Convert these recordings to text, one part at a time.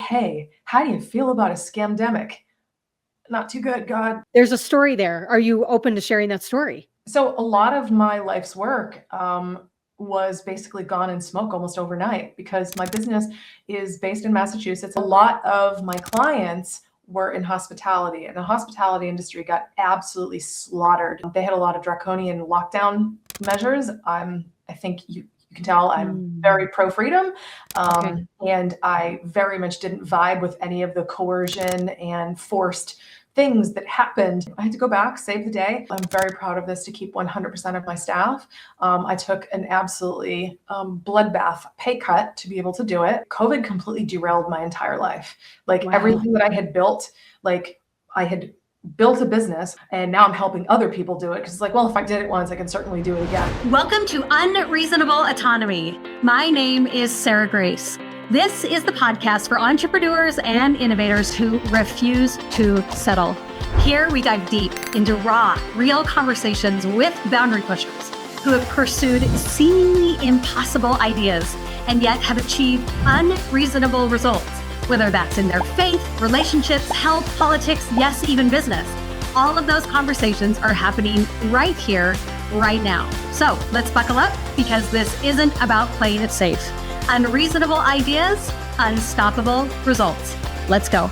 hey, how do you feel about a scamdemic? Not too good, God. There's a story there. Are you open to sharing that story? So a lot of my life's work was basically gone in smoke almost overnight because my business is based in Massachusetts. A lot of my clients were in hospitality, and the hospitality industry got absolutely slaughtered. They had a lot of draconian lockdown measures. I think you can tell I'm very pro-freedom. And I very much didn't vibe with any of the coercion and forced things that happened. I had to go back, save the day. I'm very proud of this to keep 100% of my staff. I took an absolutely bloodbath pay cut to be able to do it. COVID completely derailed my entire life. Everything that I had built, I had built a business and now I'm helping other people do it because it's if I did it once, I can certainly do it again. Welcome to Unreasonable Autonomy. My name is Sarah Grace. This is the podcast for entrepreneurs and innovators who refuse to settle. Here we dive deep into raw, real conversations with boundary pushers who have pursued seemingly impossible ideas and yet have achieved unreasonable results, whether that's in their faith, relationships, health, politics, yes, even business. All of those conversations are happening right here, right now. So let's buckle up because this isn't about playing it safe. Unreasonable ideas, unstoppable results. Let's go.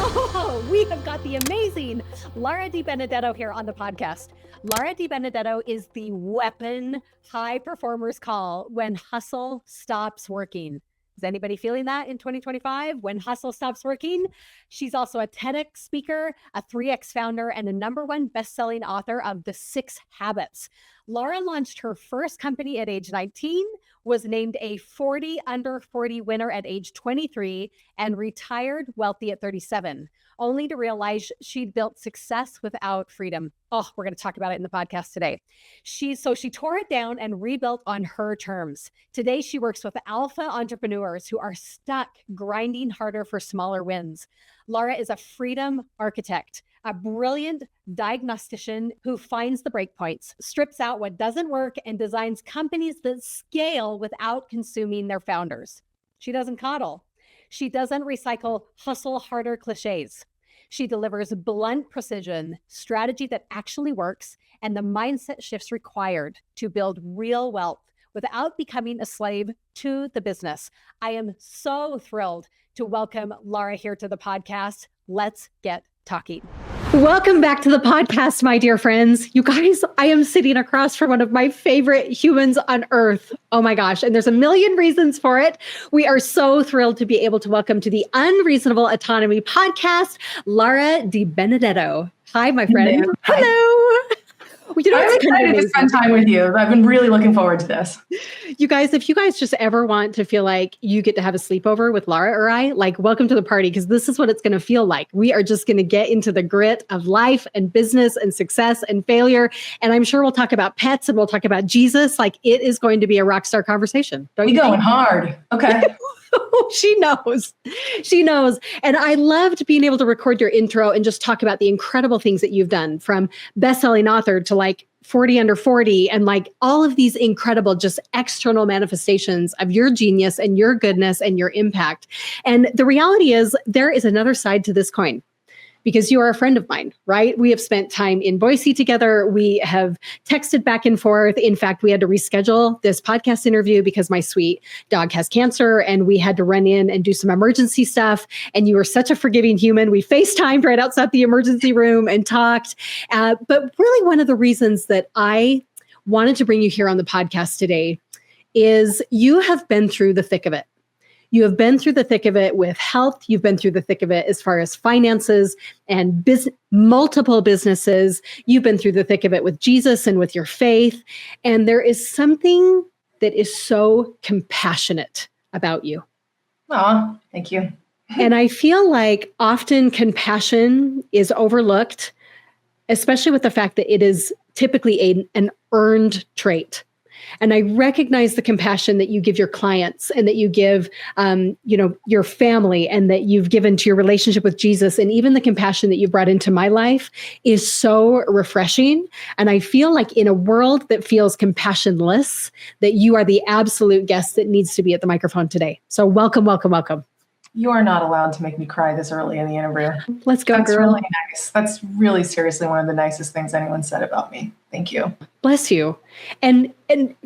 Oh, we have got the amazing Laura DiBenedetto here on the podcast. Laura DiBenedetto is the weapon high performers call when hustle stops working. Is anybody feeling that in 2025 when hustle stops working? She's also a TEDx speaker, a 3X founder, and a #1 best-selling author of The 6 Habits. Laura launched her first company at age 19, was named a 40 under 40 winner at age 23, and retired wealthy at 37, only to realize she'd built success without freedom. Oh, we're going to talk about it in the podcast today. She tore it down and rebuilt on her terms. Today, she works with alpha entrepreneurs who are stuck grinding harder for smaller wins. Laura is a freedom architect, a brilliant diagnostician who finds the breakpoints, strips out what doesn't work, and designs companies that scale without consuming their founders. She doesn't coddle. She doesn't recycle hustle harder cliches. She delivers blunt precision, strategy that actually works, and the mindset shifts required to build real wealth without becoming a slave to the business. I am so thrilled to welcome Laura here to the podcast. Let's get talking. Welcome back to the podcast, my dear friends. You guys, I am sitting across from one of my favorite humans on earth. Oh my gosh. And there's a million reasons for it. We are so thrilled to be able to welcome to the Unreasonable Autonomy podcast, Laura DiBenedetto. Hi, my friend. Hello. I'm excited to spend time with you. I've been really looking forward to this. You guys, if you guys just ever want to feel like you get to have a sleepover with Laura or I, welcome to the party, because this is what it's going to feel like. We are just going to get into the grit of life and business and success and failure. And I'm sure we'll talk about pets and we'll talk about Jesus. It is going to be a rock star conversation. Don't you think? Going hard. Okay. She knows. She knows. And I loved being able to record your intro and just talk about the incredible things that you've done, from best-selling author to 40 under 40 and all of these incredible just external manifestations of your genius and your goodness and your impact. And the reality is there is another side to this coin, because you are a friend of mine, right? We have spent time in Boise together. We have texted back and forth. In fact, we had to reschedule this podcast interview because my sweet dog has cancer and we had to run in and do some emergency stuff. And you were such a forgiving human. We FaceTimed right outside the emergency room and talked. But really one of the reasons that I wanted to bring you here on the podcast today is you have been through the thick of it. You have been through the thick of it with health. You've been through the thick of it as far as finances and multiple businesses. You've been through the thick of it with Jesus and with your faith. And there is something that is so compassionate about you. Oh, thank you. And I feel like often compassion is overlooked, especially with the fact that it is typically an earned trait. And I recognize the compassion that you give your clients and that you give, your family, and that you've given to your relationship with Jesus. And even the compassion that you brought into my life is so refreshing. And I feel like in a world that feels compassionless, that you are the absolute guest that needs to be at the microphone today. So welcome, welcome, welcome. You are not allowed to make me cry this early in the interview. Let's go, That's girl. really nice. That's really seriously one of the nicest things anyone said about me. Thank you. Bless you. And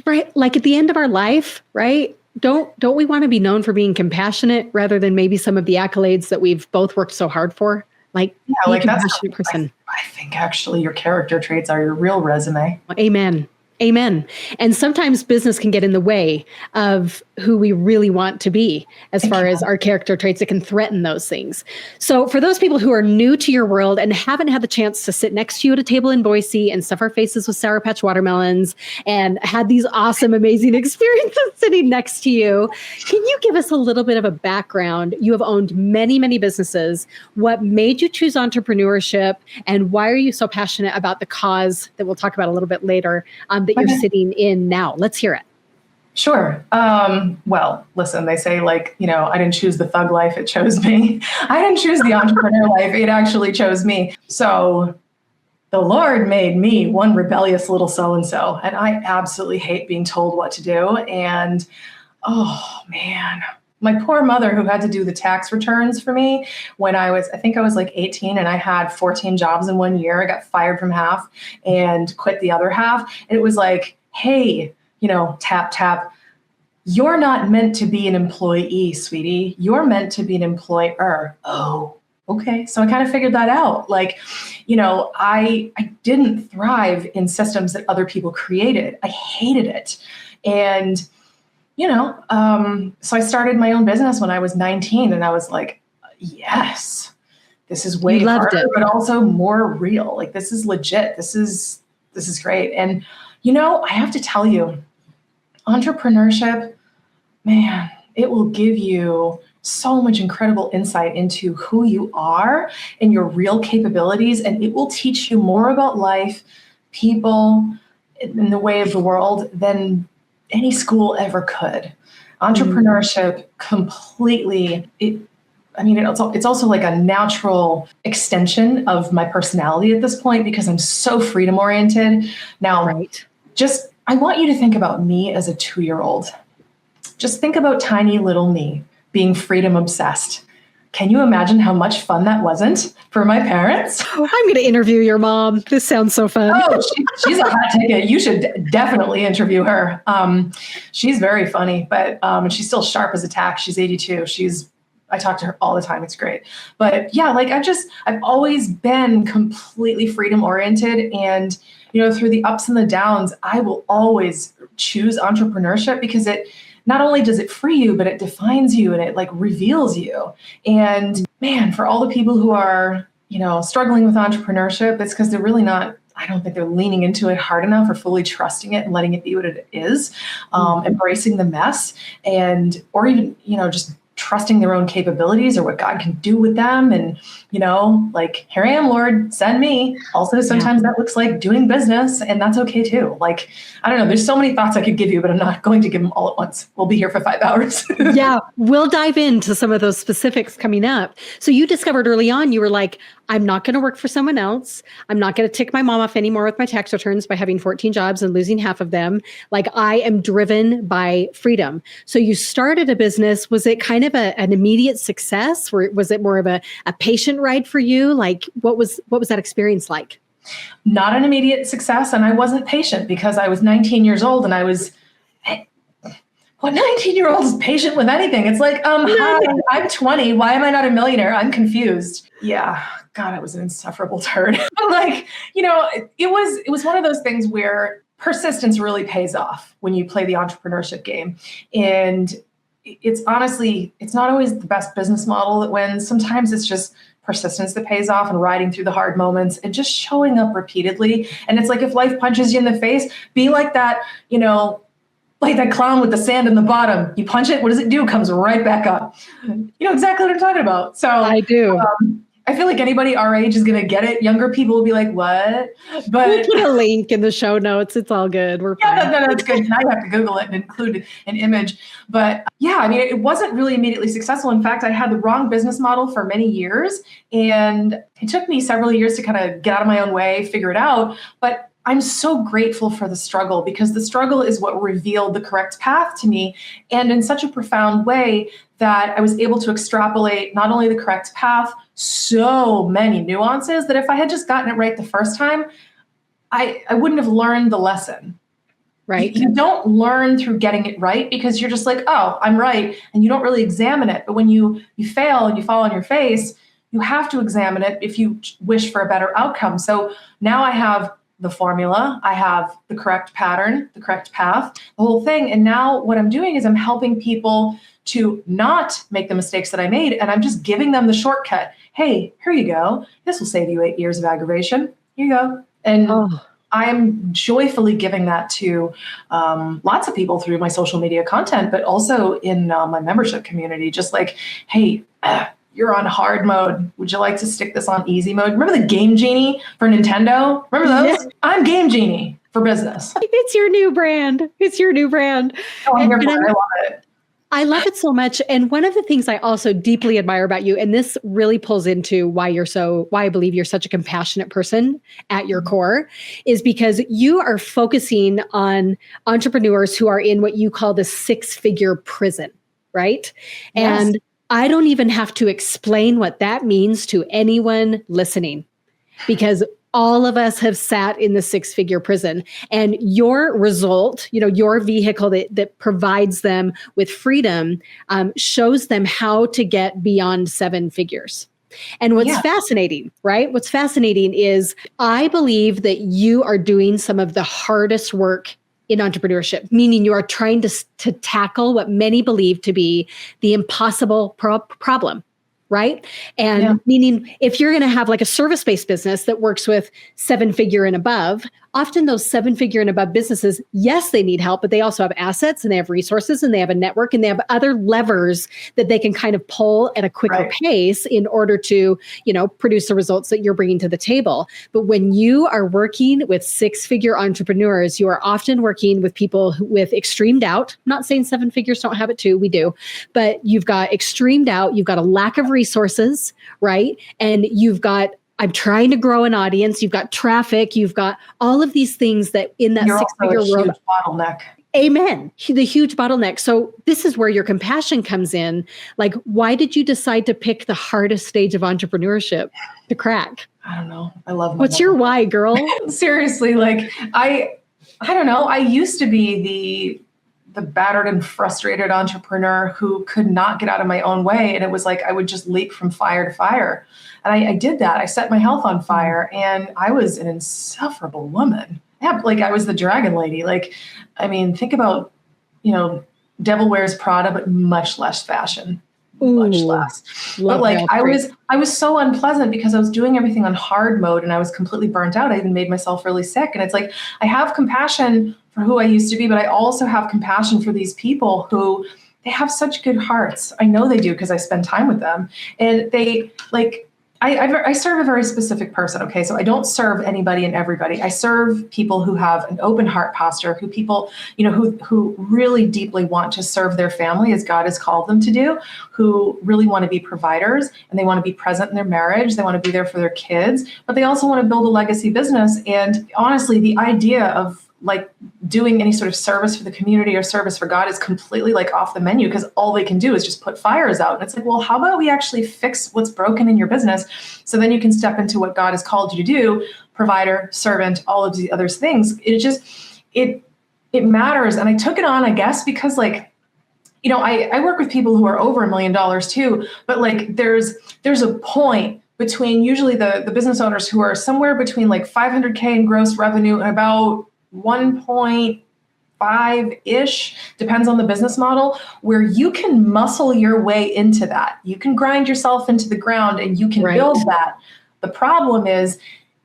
right, like at the end of our life, right? Don't we want to be known for being compassionate rather than maybe some of the accolades that we've both worked so hard for? Like, be a compassionate person. I think actually your character traits are your real resume. Amen. Amen. And sometimes business can get in the way of who we really want to be as far as our character traits. It can threaten those things. So for those people who are new to your world and haven't had the chance to sit next to you at a table in Boise and stuff our faces with Sour Patch watermelons and had these awesome, amazing experiences sitting next to you, can you give us a little bit of a background? You have owned many, many businesses. What made you choose entrepreneurship, and why are you so passionate about the cause that we'll talk about a little bit later that you're sitting in now? Let's hear it. Sure. Well, listen, they say I didn't choose the thug life, it chose me. I didn't choose the entrepreneur life, it actually chose me. So the Lord made me one rebellious little so-and-so, and I absolutely hate being told what to do. And oh man, my poor mother who had to do the tax returns for me when I think I was like 18 and I had 14 jobs in 1 year. I got fired from half and quit the other half. And it was like, hey, tap, tap. You're not meant to be an employee, sweetie. You're meant to be an employer. Oh, okay. So I kind of figured that out. I didn't thrive in systems that other people created. I hated it. And, so I started my own business when I was 19 and I was like, yes, this is way harder, but also more real. Like, this is legit. This is great. And, I have to tell you, entrepreneurship, man, it will give you so much incredible insight into who you are and your real capabilities. And it will teach you more about life, people, and the way of the world than any school ever could. Entrepreneurship completely, it's also like a natural extension of my personality at this point because I'm so freedom oriented. Now, I want you to think about me as a 2-year-old. Just think about tiny little me being freedom obsessed. Can you imagine how much fun that wasn't for my parents? Oh, I'm going to interview your mom. This sounds so fun. Oh, she's a hot ticket. You should definitely interview her. She's very funny, but and she's still sharp as a tack. She's 82. I talk to her all the time. It's great. But yeah, I've always been completely freedom oriented. And, through the ups and the downs, I will always choose entrepreneurship because it not only does it free you, but it defines you and it reveals you. And man, for all the people who are, struggling with entrepreneurship, it's because they're really not, I don't think they're leaning into it hard enough or fully trusting it and letting it be what it is, embracing the mess or even, just trusting their own capabilities or what God can do with them. And, here I am, Lord, send me. Also, sometimes that looks like doing business, and that's okay too. I don't know, there's so many thoughts I could give you, but I'm not going to give them all at once. We'll be here for 5 hours. Yeah, we'll dive into some of those specifics coming up. So you discovered early on, you were like, I'm not going to work for someone else. I'm not going to tick my mom off anymore with my tax returns by having 14 jobs and losing half of them. I am driven by freedom. So you started a business. Was it kind of an immediate success? Was it more of a patient ride for you? What was that experience like? Not an immediate success. And I wasn't patient because I was 19 years old and what 19-year-old is patient with anything? It's like, hi, I'm 20. Why am I not a millionaire? I'm confused. Yeah. God, it was an insufferable turd. It was one of those things where persistence really pays off when you play the entrepreneurship game. And it's not always the best business model that wins. Sometimes it's just persistence that pays off and riding through the hard moments and just showing up repeatedly. And it's like, if life punches you in the face, be like that, like that clown with the sand in the bottom. You punch it, what does it do? It comes right back up. You know exactly what I'm talking about. So I do. I feel like anybody our age is going to get it. Younger people will be like, what? But We'll put a link in the show notes. It's all good. We're fine. yeah, that's good. Now you have to Google it and include an image. But yeah, I mean, it wasn't really immediately successful. In fact, I had the wrong business model for many years. And it took me several years to kind of get out of my own way, figure it out. But I'm so grateful for the struggle, because the struggle is what revealed the correct path to me, and in such a profound way that I was able to extrapolate not only the correct path, so many nuances that if I had just gotten it right the first time, I wouldn't have learned the lesson. Right. You don't learn through getting it right, because you're just like, oh, I'm right. And you don't really examine it. But when you fail and you fall on your face, you have to examine it if you wish for a better outcome. So now I have the formula, I have the correct pattern, the correct path, the whole thing. And now what I'm doing is I'm helping people to not make the mistakes that I made. And I'm just giving them the shortcut. Hey, here you go. This will save you 8 years of aggravation. Here you go. And I'm joyfully giving that to lots of people through my social media content, but also in my membership community. Just like, hey, you're on hard mode. Would you like to stick this on easy mode? Remember the Game Genie for Nintendo? Remember those? Yeah. I'm Game Genie for business. It's your new brand. It's your new brand. Oh, I love it. I love it so much. And one of the things I also deeply admire about you, and this really pulls into why I believe you're such a compassionate person at your core, is because you are focusing on entrepreneurs who are in what you call the 6-figure prison, right? Yes. And I don't even have to explain what that means to anyone listening, because all of us have sat in the 6-figure prison, and your result, your vehicle that provides them with freedom, shows them how to get beyond 7 figures. And what's fascinating, right? What's fascinating is I believe that you are doing some of the hardest work in entrepreneurship, meaning you are trying to tackle what many believe to be the impossible problem. Right. And meaning if you're going to have like a service-based business that works with 7-figure and above, often those 7-figure and above businesses, yes, they need help, but they also have assets and they have resources and they have a network and they have other levers that they can kind of pull at a quicker pace in order to, produce the results that you're bringing to the table. But when you are working with 6-figure entrepreneurs, you are often working with people with extreme doubt. I'm not saying 7 figures don't have it too, we do, but you've got extreme doubt, you've got a lack of resources, right? And you've got, I'm trying to grow an audience. You've got traffic. You've got all of these things that in that 6-figure world. Huge bottleneck. Amen. The huge bottleneck. So this is where your compassion comes in. Like, why did you decide to pick the hardest stage of entrepreneurship to crack? I don't know. I love. What's your why, girl? Seriously, like I don't know. I used to be the battered and frustrated entrepreneur who could not get out of my own way. And it was like, I would just leap from fire to fire. And I did that. I set my health on fire, and I was an insufferable woman. Yeah, like I was the dragon lady. Like, I mean, think about, Devil Wears Prada, but much less fashion, much less. But like I was so unpleasant because I was doing everything on hard mode and I was completely burnt out. I even made myself really sick. And it's like, I have compassion for who I used to be, but I also have compassion for these people who they have such good hearts. I know they do because I spend time with them, and they like, I serve a very specific person. Okay. So I don't serve anybody and everybody. I serve people who have an open heart posture, who people, who really deeply want to serve their family as God has called them to do, who really want to be providers and they want to be present in their marriage. They want to be there for their kids, but they also want to build a legacy business. And honestly, the idea of like doing any sort of service for the community or service for God is completely like off the menu, because all they can do is just put fires out. And it's like, well, how about we actually fix what's broken in your business? So then you can step into what God has called you to do, provider, servant, all of these other things. It matters. And I took it on, I guess, because like, I work with people who are over $1 million too, but like there's a point between usually the business owners who are somewhere between like 500K in gross revenue and about 1.5-ish, depends on the business model, where you can muscle your way into that. You can grind yourself into the ground and you can build that. The problem is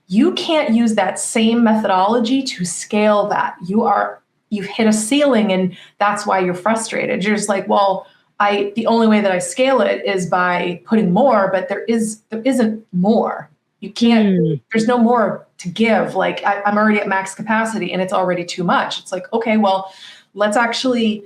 you can't use that same methodology to scale that. You've hit a ceiling, and that's why you're frustrated. You're just like, well, the only way that I scale it is by putting more, but there isn't more. You can't, there's no more to give. Like I'm already at max capacity and it's already too much. It's like, okay, well, let's actually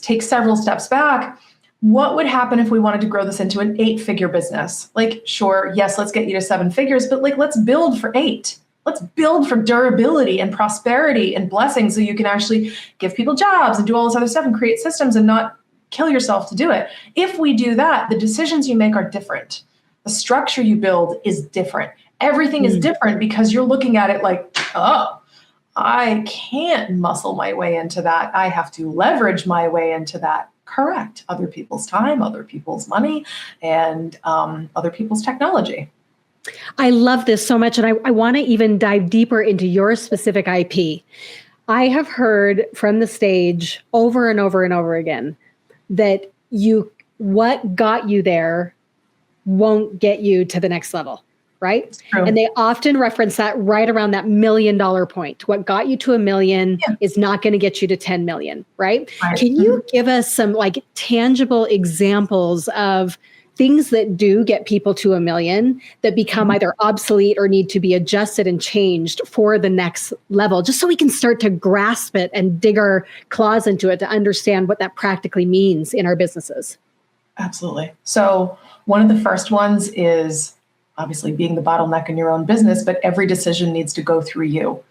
take several steps back. What would happen if we wanted to grow this into an 8-figure business? Like, sure, yes, let's get you to 7 figures, but like, let's build for 8. Let's build for durability and prosperity and blessings so you can actually give people jobs and do all this other stuff and create systems and not kill yourself to do it. If we do that, the decisions you make are different. The structure you build is different. Everything is different because you're looking at it like, oh, I can't muscle my way into that. I have to leverage my way into that. Correct. Other people's time, other people's money, and other people's technology. I love this so much. And I want to even dive deeper into your specific IP. I have heard from the stage over and over and over again that what got you there won't get you to the next level, right? And they often reference that right around that $1 million point. What got you to $1 million is not going to get you to 10 million, right? Can you give us some like tangible examples of things that do get people to $1 million that become either obsolete or need to be adjusted and changed for the next level, just so we can start to grasp it and dig our claws into it to understand what that practically means in our businesses? Absolutely. So one of the first ones is obviously being the bottleneck in your own business, but every decision needs to go through you.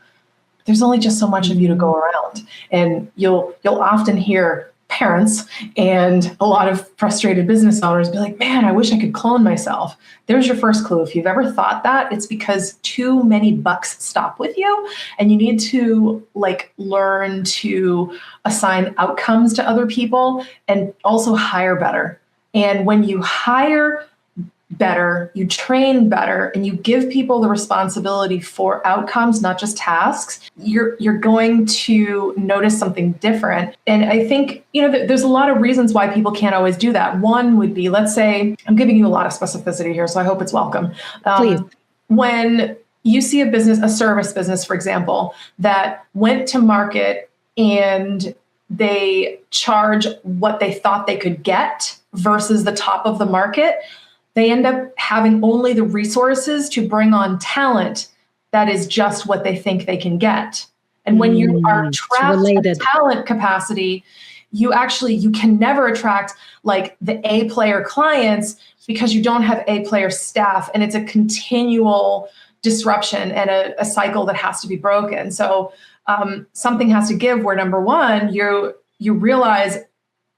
There's only just so much of you to go around. And you'll often hear parents and a lot of frustrated business owners be like, man, I wish I could clone myself. There's your first clue. If you've ever thought that, it's because too many bucks stop with you, and you need to like learn to assign outcomes to other people and also hire better. And when you hire better, you train better, and you give people the responsibility for outcomes, not just tasks, you're going to notice something different. And I think, there's a lot of reasons why people can't always do that. One would be, let's say, I'm giving you a lot of specificity here, so I hope it's welcome. Please. When you see a service business, for example, that went to market and they charge what they thought they could get versus the top of the market, they end up having only the resources to bring on talent that is just what they think they can get. And when you are trapped at talent capacity, you can never attract like the A player clients because you don't have A player staff, and it's a continual disruption and a cycle that has to be broken. So something has to give where number one, you realize,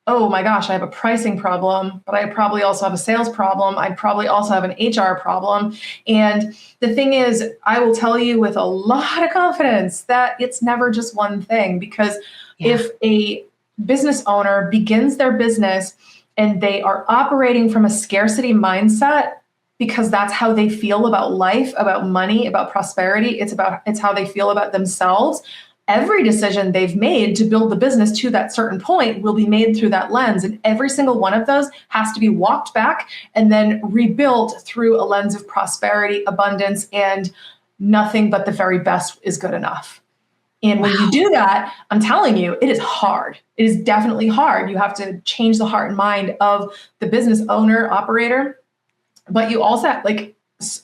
oh my gosh, I have a pricing problem, but I probably also have a sales problem. I probably also have an HR problem. And the thing is, I will tell you with a lot of confidence that it's never just one thing, because if a business owner begins their business and they are operating from a scarcity mindset, because that's how they feel about life, about money, about prosperity, it's how they feel about themselves. Every decision they've made to build the business to that certain point will be made through that lens. And every single one of those has to be walked back and then rebuilt through a lens of prosperity, abundance, and nothing but the very best is good enough. And when you do that, I'm telling you, it is hard. It is definitely hard. You have to change the heart and mind of the business owner, operator. But you also,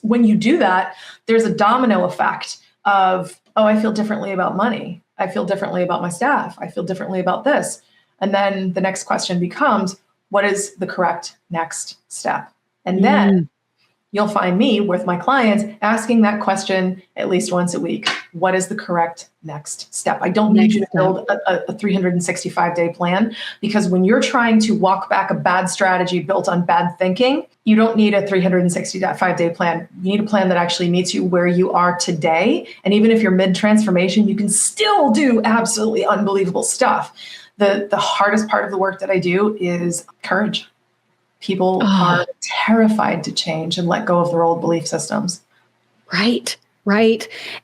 when you do that, there's a domino effect of, oh, I feel differently about money. I feel differently about my staff. I feel differently about this. And then the next question becomes, what is the correct next step? And then you'll find me with my clients asking that question at least once a week. What is the correct next step? I don't need you to build a 365-day plan, because when you're trying to walk back a bad strategy built on bad thinking, you don't need a 365-day plan. You need a plan that actually meets you where you are today. And even if you're mid-transformation, you can still do absolutely unbelievable stuff. The hardest part of the work that I do is courage. People are terrified to change and let go of their old belief systems. Right.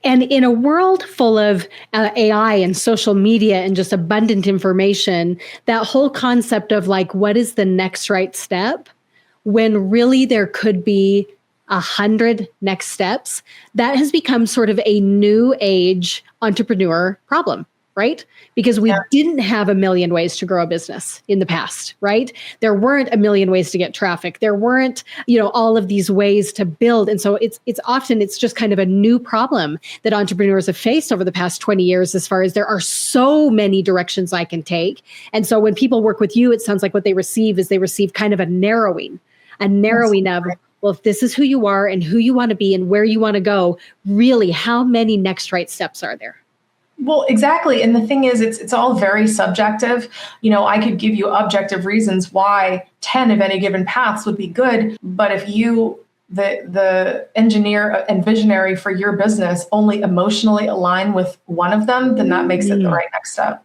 And in a world full of AI and social media and just abundant information, that whole concept of like, what is the next right step, when really there could be 100 next steps, that has become sort of a new age entrepreneur problem, right? Because we didn't have a million ways to grow a business in the past, right? There weren't a million ways to get traffic. There weren't, all of these ways to build. And so it's often just kind of a new problem that entrepreneurs have faced over the past 20 years, as far as there are so many directions I can take. And so when people work with you, it sounds like what they receive kind of a narrowing of, well, if this is who you are and who you want to be and where you want to go, really, how many next right steps are there? Well, exactly. And the thing is, it's all very subjective. I could give you objective reasons why 10 of any given paths would be good. But if you, the engineer and visionary for your business, only emotionally align with one of them, then that makes it the right next step.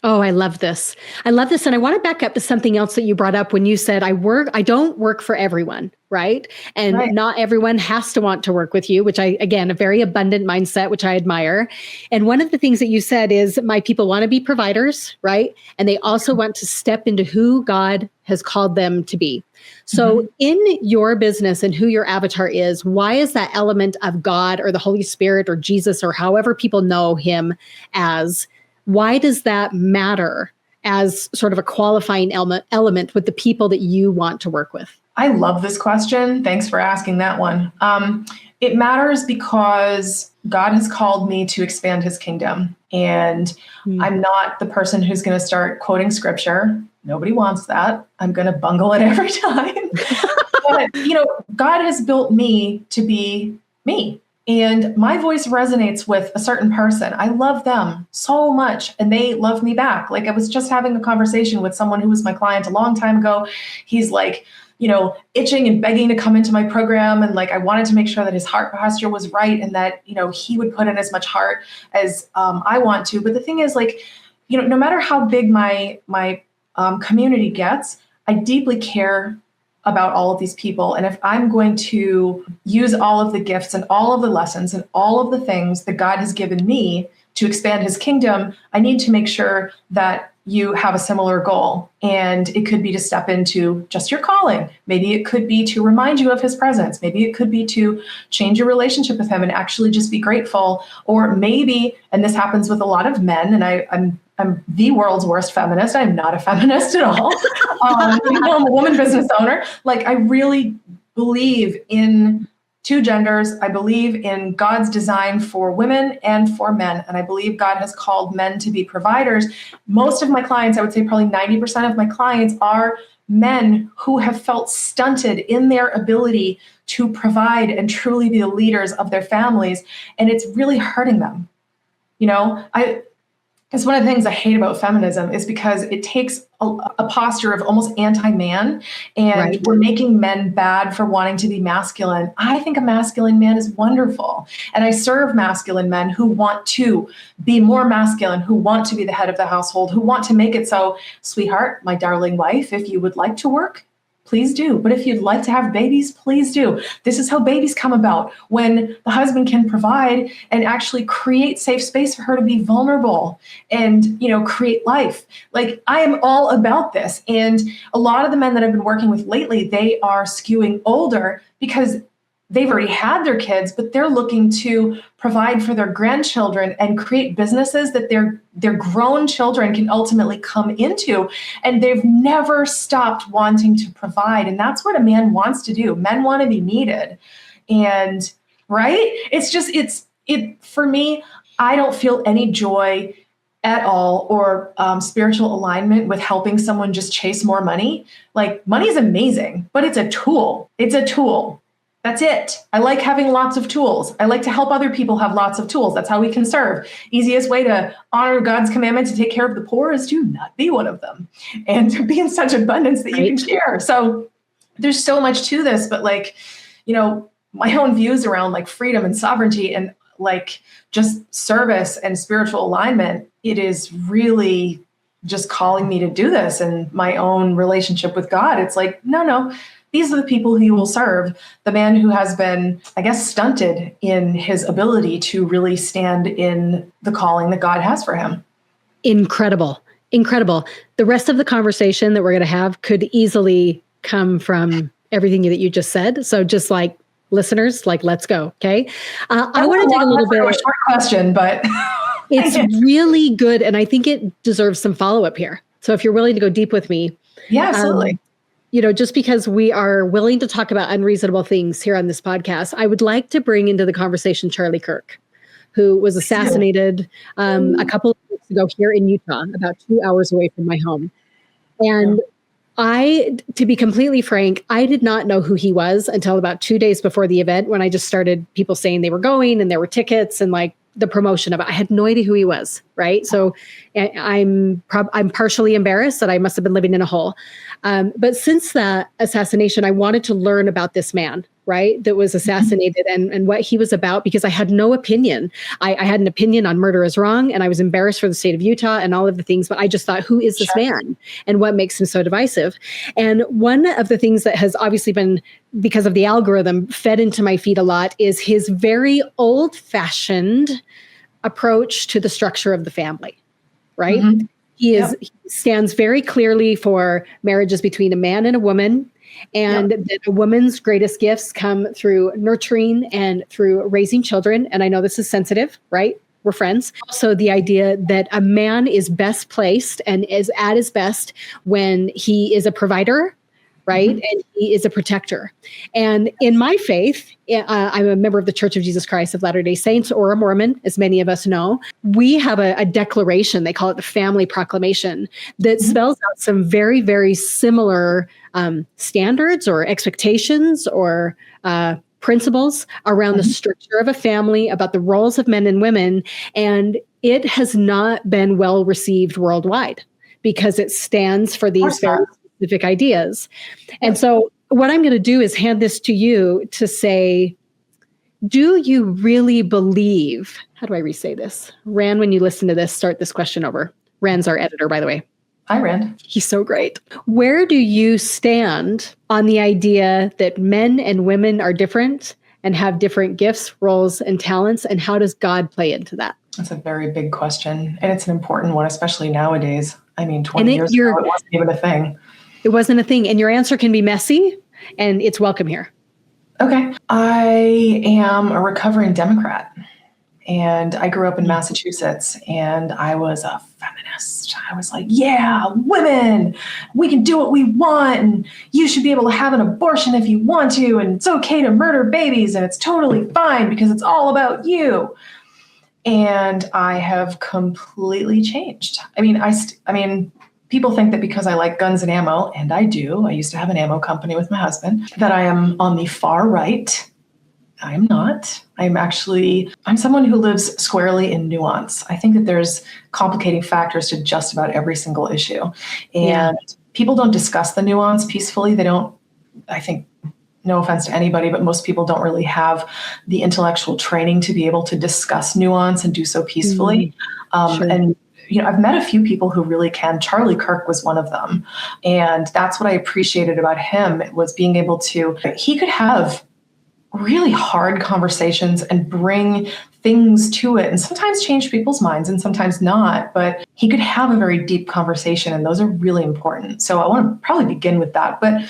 Oh, I love this. And I want to back up to something else that you brought up when you said, I don't work for everyone, right? And not everyone has to want to work with you, which again, a very abundant mindset, which I admire. And one of the things that you said is, my people want to be providers, right? And they also want to step into who God has called them to be. So in your business and who your avatar is, why is that element of God or the Holy Spirit or Jesus or however people know him as, why does that matter as sort of a qualifying element with the people that you want to work with? I love this question. Thanks for asking that one. It matters because God has called me to expand his kingdom. And I'm not the person who's going to start quoting scripture. Nobody wants that. I'm going to bungle it every time. But, God has built me to be me. And my voice resonates with a certain person. I love them so much and they love me back. Like, I was just having a conversation with someone who was my client a long time ago. He's like, itching and begging to come into my program. And I wanted to make sure that his heart posture was right and that, he would put in as much heart as I want to. But the thing is, no matter how big my community gets, I deeply care about all of these people. And if I'm going to use all of the gifts and all of the lessons and all of the things that God has given me to expand his kingdom, I need to make sure that you have a similar goal. And it could be to step into just your calling. Maybe it could be to remind you of his presence. Maybe it could be to change your relationship with him and actually just be grateful. Or maybe, and this happens with a lot of men, and I'm the world's worst feminist. I'm not a feminist at all. I'm a woman business owner. I really believe in two genders. I believe in God's design for women and for men. And I believe God has called men to be providers. Most of my clients, I would say probably 90% of my clients, are men who have felt stunted in their ability to provide and truly be the leaders of their families. And it's really hurting them. It's one of the things I hate about feminism is because it takes a posture of almost anti-man, and we're making men bad for wanting to be masculine. I think a masculine man is wonderful. And I serve masculine men who want to be more masculine, who want to be the head of the household, who want to make it so, sweetheart, my darling wife, if you would like to work, please do. But if you'd like to have babies, please do. This is how babies come about, when the husband can provide and actually create safe space for her to be vulnerable and, create life. I am all about this. And a lot of the men that I've been working with lately, they are skewing older because they've already had their kids, but they're looking to provide for their grandchildren and create businesses that their grown children can ultimately come into. And they've never stopped wanting to provide. And that's what a man wants to do. Men want to be needed. And for me, I don't feel any joy at all or spiritual alignment with helping someone just chase more money. Money is amazing, but it's a tool. It's a tool. That's it. I like having lots of tools. I like to help other people have lots of tools. That's how we can serve. Easiest way to honor God's commandment to take care of the poor is to not be one of them and to be in such abundance that you can share. So there's so much to this, but my own views around freedom and sovereignty and just service and spiritual alignment, it is really just calling me to do this. And my own relationship with God, it's no. These are the people who you will serve. The man who has been, stunted in his ability to really stand in the calling that God has for him. Incredible. The rest of the conversation that we're going to have could easily come from everything that you just said. So just listeners, let's go. Okay. I want to dig a little bit. A short question, but It's really good. And I think it deserves some follow-up here. So if you're willing to go deep with me. Yeah, absolutely. Just because we are willing to talk about unreasonable things here on this podcast, I would like to bring into the conversation Charlie Kirk, who was assassinated a couple of weeks ago here in Utah, about 2 hours away from my home. And to be completely frank, I did not know who he was until about 2 days before the event, when I just started people saying they were going and there were tickets and like the promotion of it. I had no idea who he was. Right. So I'm partially embarrassed that I must have been living in a hole. But since that assassination, I wanted to learn about this man, right, that was assassinated and what he was about, because I had no opinion. I had an opinion on murder is wrong, and I was embarrassed for the state of Utah and all of the things, but I just thought, who is this man and what makes him so divisive? And one of the things that has obviously been, because of the algorithm, fed into my feed a lot is his very old-fashioned approach to the structure of the family, right? Mm-hmm. He stands very clearly for marriages between a man and a woman, and that a woman's greatest gifts come through nurturing and through raising children. And I know this is sensitive, right? We're friends. Also, the idea that a man is best placed and is at his best when he is a provider, right? Mm-hmm. And he is a protector. And in my faith, I'm a member of the Church of Jesus Christ of Latter-day Saints, or a Mormon, as many of us know. We have a declaration, they call it the Family Proclamation, that spells out some very, very similar standards or expectations or principles around the structure of a family, about the roles of men and women. And it has not been well received worldwide because it stands for these very specific ideas. And so what I'm going to do is hand this to you to say, do you really believe, how do I re-say this? Rand, when you listen to this, start this question over. Rand's our editor, by the way. Hi, Rand. He's so great. Where do you stand on the idea that men and women are different and have different gifts, roles, and talents? And how does God play into that? That's a very big question. And it's an important one, especially nowadays. I mean, 20 years ago, it wasn't even a thing. It wasn't a thing. And your answer can be messy, and it's welcome here. Okay. I am a recovering Democrat, and I grew up in Massachusetts, and I was a feminist. I was like, yeah, women, we can do what we want, and you should be able to have an abortion if you want to, and it's okay to murder babies, and it's totally fine because it's all about you. And I have completely changed. I mean, people think that because I like guns and ammo, and I do, I used to have an ammo company with my husband, that I am on the far right. I am not. I'm someone who lives squarely in nuance. I think that there's complicating factors to just about every single issue. And people don't discuss the nuance peacefully. They don't, I think, no offense to anybody, but most people don't really have the intellectual training to be able to discuss nuance and do so peacefully. And I've met a few people who really can. Charlie Kirk was one of them. And that's what I appreciated about him, was being able to, he could have really hard conversations and bring things to it, and sometimes change people's minds and sometimes not, but he could have a very deep conversation, and those are really important. So I want to probably begin with that. But,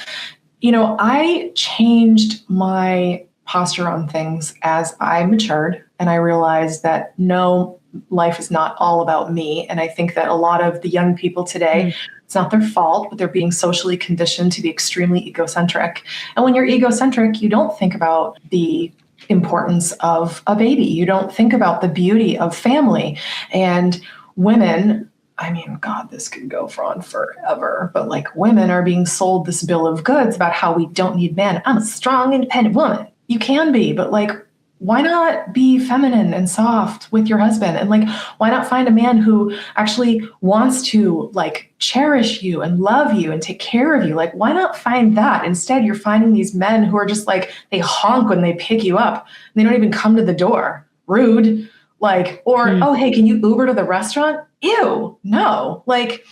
I changed my posture on things as I matured, and I realized that no, life is not all about me. And I think that a lot of the young people today, it's not their fault, but they're being socially conditioned to be extremely egocentric. And when you're egocentric, you don't think about the importance of a baby. You don't think about the beauty of family. And women, I mean, God, this could go on forever, but like, women are being sold this bill of goods about how we don't need men. I'm a strong, independent woman. You can be, but like, why not be feminine and soft with your husband? And like, why not find a man who actually wants to like cherish you and love you and take care of you? Like, why not find that? Instead, you're finding these men who are just like, they honk when they pick you up. They don't even come to the door. Rude. Like, or, oh, hey, can you Uber to the restaurant? Ew, no. Like,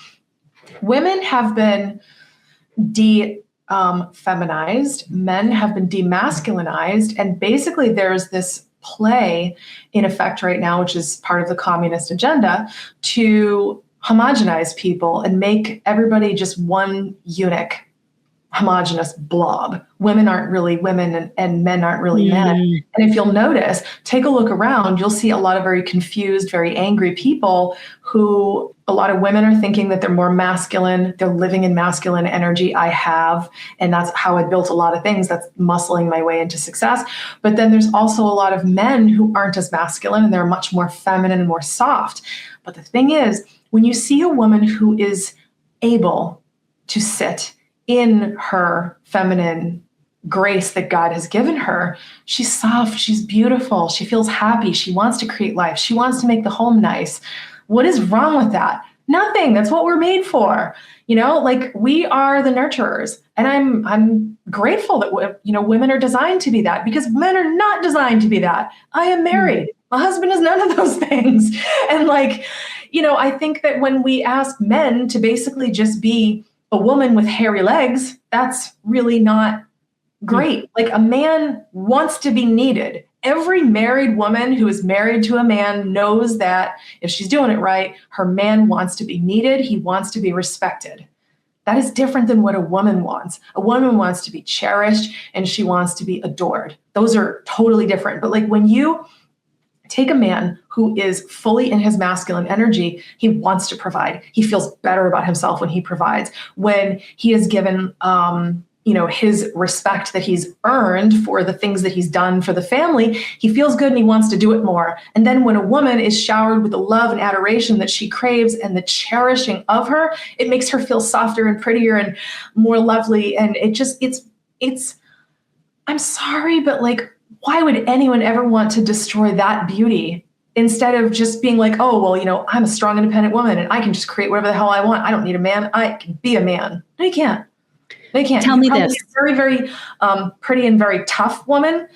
women have been feminized, men have been demasculinized, and basically there's this play in effect right now, which is part of the communist agenda, to homogenize people and make everybody just one eunuch. homogenous blob. Women aren't really women and men aren't really men. And if you'll notice, take a look around, you'll see a lot of very confused, very angry people who a lot of women are thinking that they're more masculine. They're living in masculine energy. I have, and that's how I built a lot of things. That's muscling my way into success. But then there's also a lot of men who aren't as masculine and they're much more feminine and more soft. But the thing is, when you see a woman who is able to sit in her feminine grace that God has given her, she's soft, she's beautiful, she feels happy, she wants to create life, she wants to make the home nice. What is wrong with that? Nothing. That's what we're made for. Like we are the nurturers. And I'm grateful that, women are designed to be that, because men are not designed to be that. I am married. My husband is none of those things. And I think that when we ask men to basically just be a woman with hairy legs, that's really not great. Like a man wants to be needed. Every married woman who is married to a man knows that if she's doing it right, her man wants to be needed. He wants to be respected. That is different than what a woman wants. A woman wants to be cherished and she wants to be adored. Those are totally different. But when you take a man who is fully in his masculine energy, he wants to provide. He feels better about himself when he provides. When he is given, his respect that he's earned for the things that he's done for the family, he feels good and he wants to do it more. And then when a woman is showered with the love and adoration that she craves and the cherishing of her, it makes her feel softer and prettier and more lovely. And I'm sorry, but why would anyone ever want to destroy that beauty instead of just being like, oh, well, I'm a strong, independent woman and I can just create whatever the hell I want. I don't need a man. I can be a man. No, you can't. No, you can't. Tell me this. A very, very pretty and very tough woman.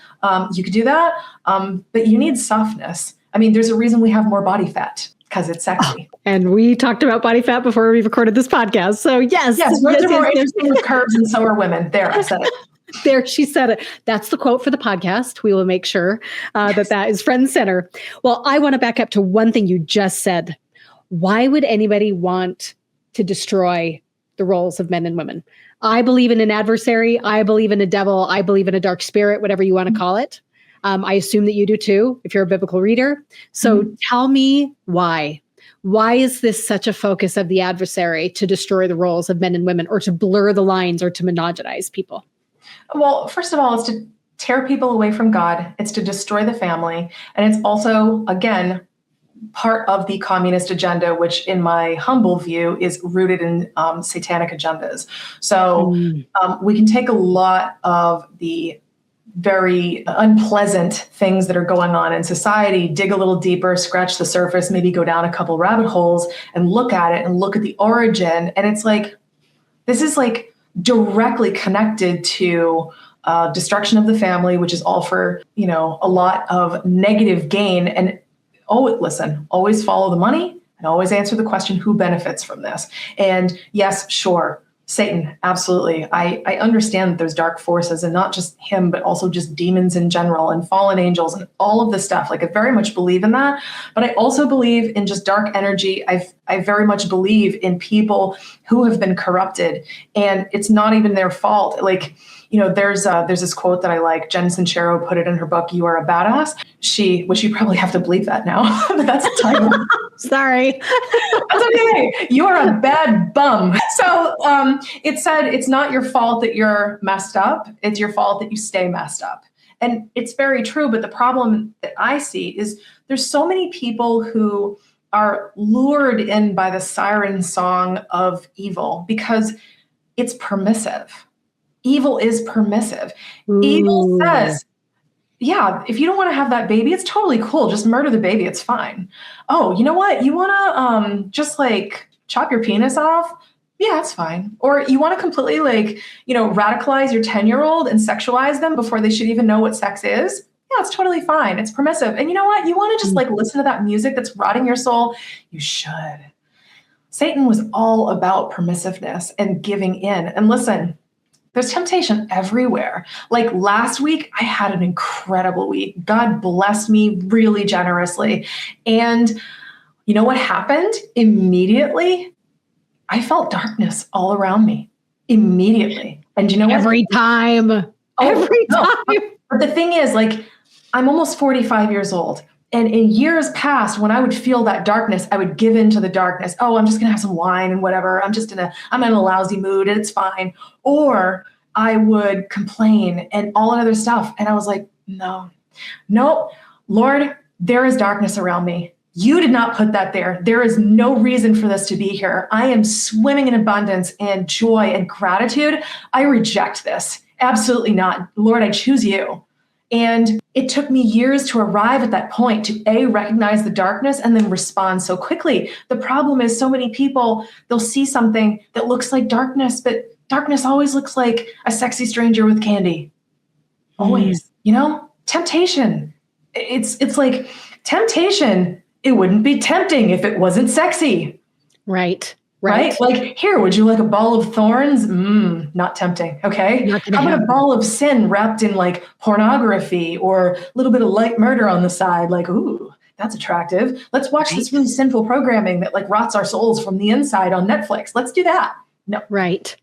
You could do that. But you need softness. I mean, there's a reason we have more body fat because it's sexy. And we talked about body fat before we recorded this podcast. So yes. Yes, are more interesting with curves and so are women. There, I said it. There, she said it. That's the quote for the podcast. We will make sure that is front and center. Well, I want to back up to one thing you just said. Why would anybody want to destroy the roles of men and women? I believe in an adversary. I believe in a devil. I believe in a dark spirit, whatever you want to call it. I assume that you do too, if you're a biblical reader. So tell me why. Why is this such a focus of the adversary to destroy the roles of men and women, or to blur the lines, or to monogenize people? Well, first of all, it's to tear people away from God. It's to destroy the family. And it's also, again, part of the communist agenda, which in my humble view is rooted in satanic agendas. So we can take a lot of the very unpleasant things that are going on in society, dig a little deeper, scratch the surface, maybe go down a couple rabbit holes and look at it and look at the origin. And it's this is directly connected to destruction of the family, which is all for, a lot of negative gain. And always follow the money and always answer the question, who benefits from this? And yes, sure, Satan, absolutely. I understand that there's dark forces, and not just him, but also just demons in general and fallen angels and all of this stuff. I very much believe in that. But I also believe in just dark energy. I very much believe in people who have been corrupted, and it's not even their fault. There's this quote that I like. Jen Sincero put it in her book, "You Are a Badass." Which you probably have to bleep that now, but that's the title. Sorry. That's okay. You are a bad bum. So it said, it's not your fault that you're messed up. It's your fault that you stay messed up. And it's very true. But the problem that I see is there's so many people who are lured in by the siren song of evil because it's permissive. Evil is permissive. Evil says, yeah, if you don't want to have that baby, it's totally cool. Just murder the baby. It's fine. Oh, you know what? You want to just chop your penis off? Yeah, it's fine. Or you want to completely radicalize your 10-year-old and sexualize them before they should even know what sex is? Yeah, it's totally fine. It's permissive. And you know what? You want to just listen to that music that's rotting your soul? You should. Satan was all about permissiveness and giving in. And listen, there's temptation everywhere. Last week, I had an incredible week. God blessed me really generously. And you know what happened? Immediately, I felt darkness all around me. immediately. And you know what? Every time. Every time. But the thing is, like, I'm almost 45 years old. And in years past, when I would feel that darkness, I would give in to the darkness. Oh, I'm just going to have some wine and whatever. I'm in a lousy mood and it's fine. Or I would complain and all that other stuff. And I was like, no, Lord, there is darkness around me. You did not put that there. There is no reason for this to be here. I am swimming in abundance and joy and gratitude. I reject this. Absolutely not. Lord, I choose you. And it took me years to arrive at that point to recognize the darkness and then respond so quickly. The problem is so many people, they'll see something that looks like darkness, but darkness always looks like a sexy stranger with candy. Always, temptation. It's like temptation. It wouldn't be tempting if it wasn't sexy. Right. Like, here, would you like a ball of thorns? Not tempting. Okay. How about a ball of sin wrapped in like pornography or a little bit of light murder on the side? Like, ooh, that's attractive. Let's watch this really sinful programming that like rots our souls from the inside on Netflix. Let's do that. No. Right.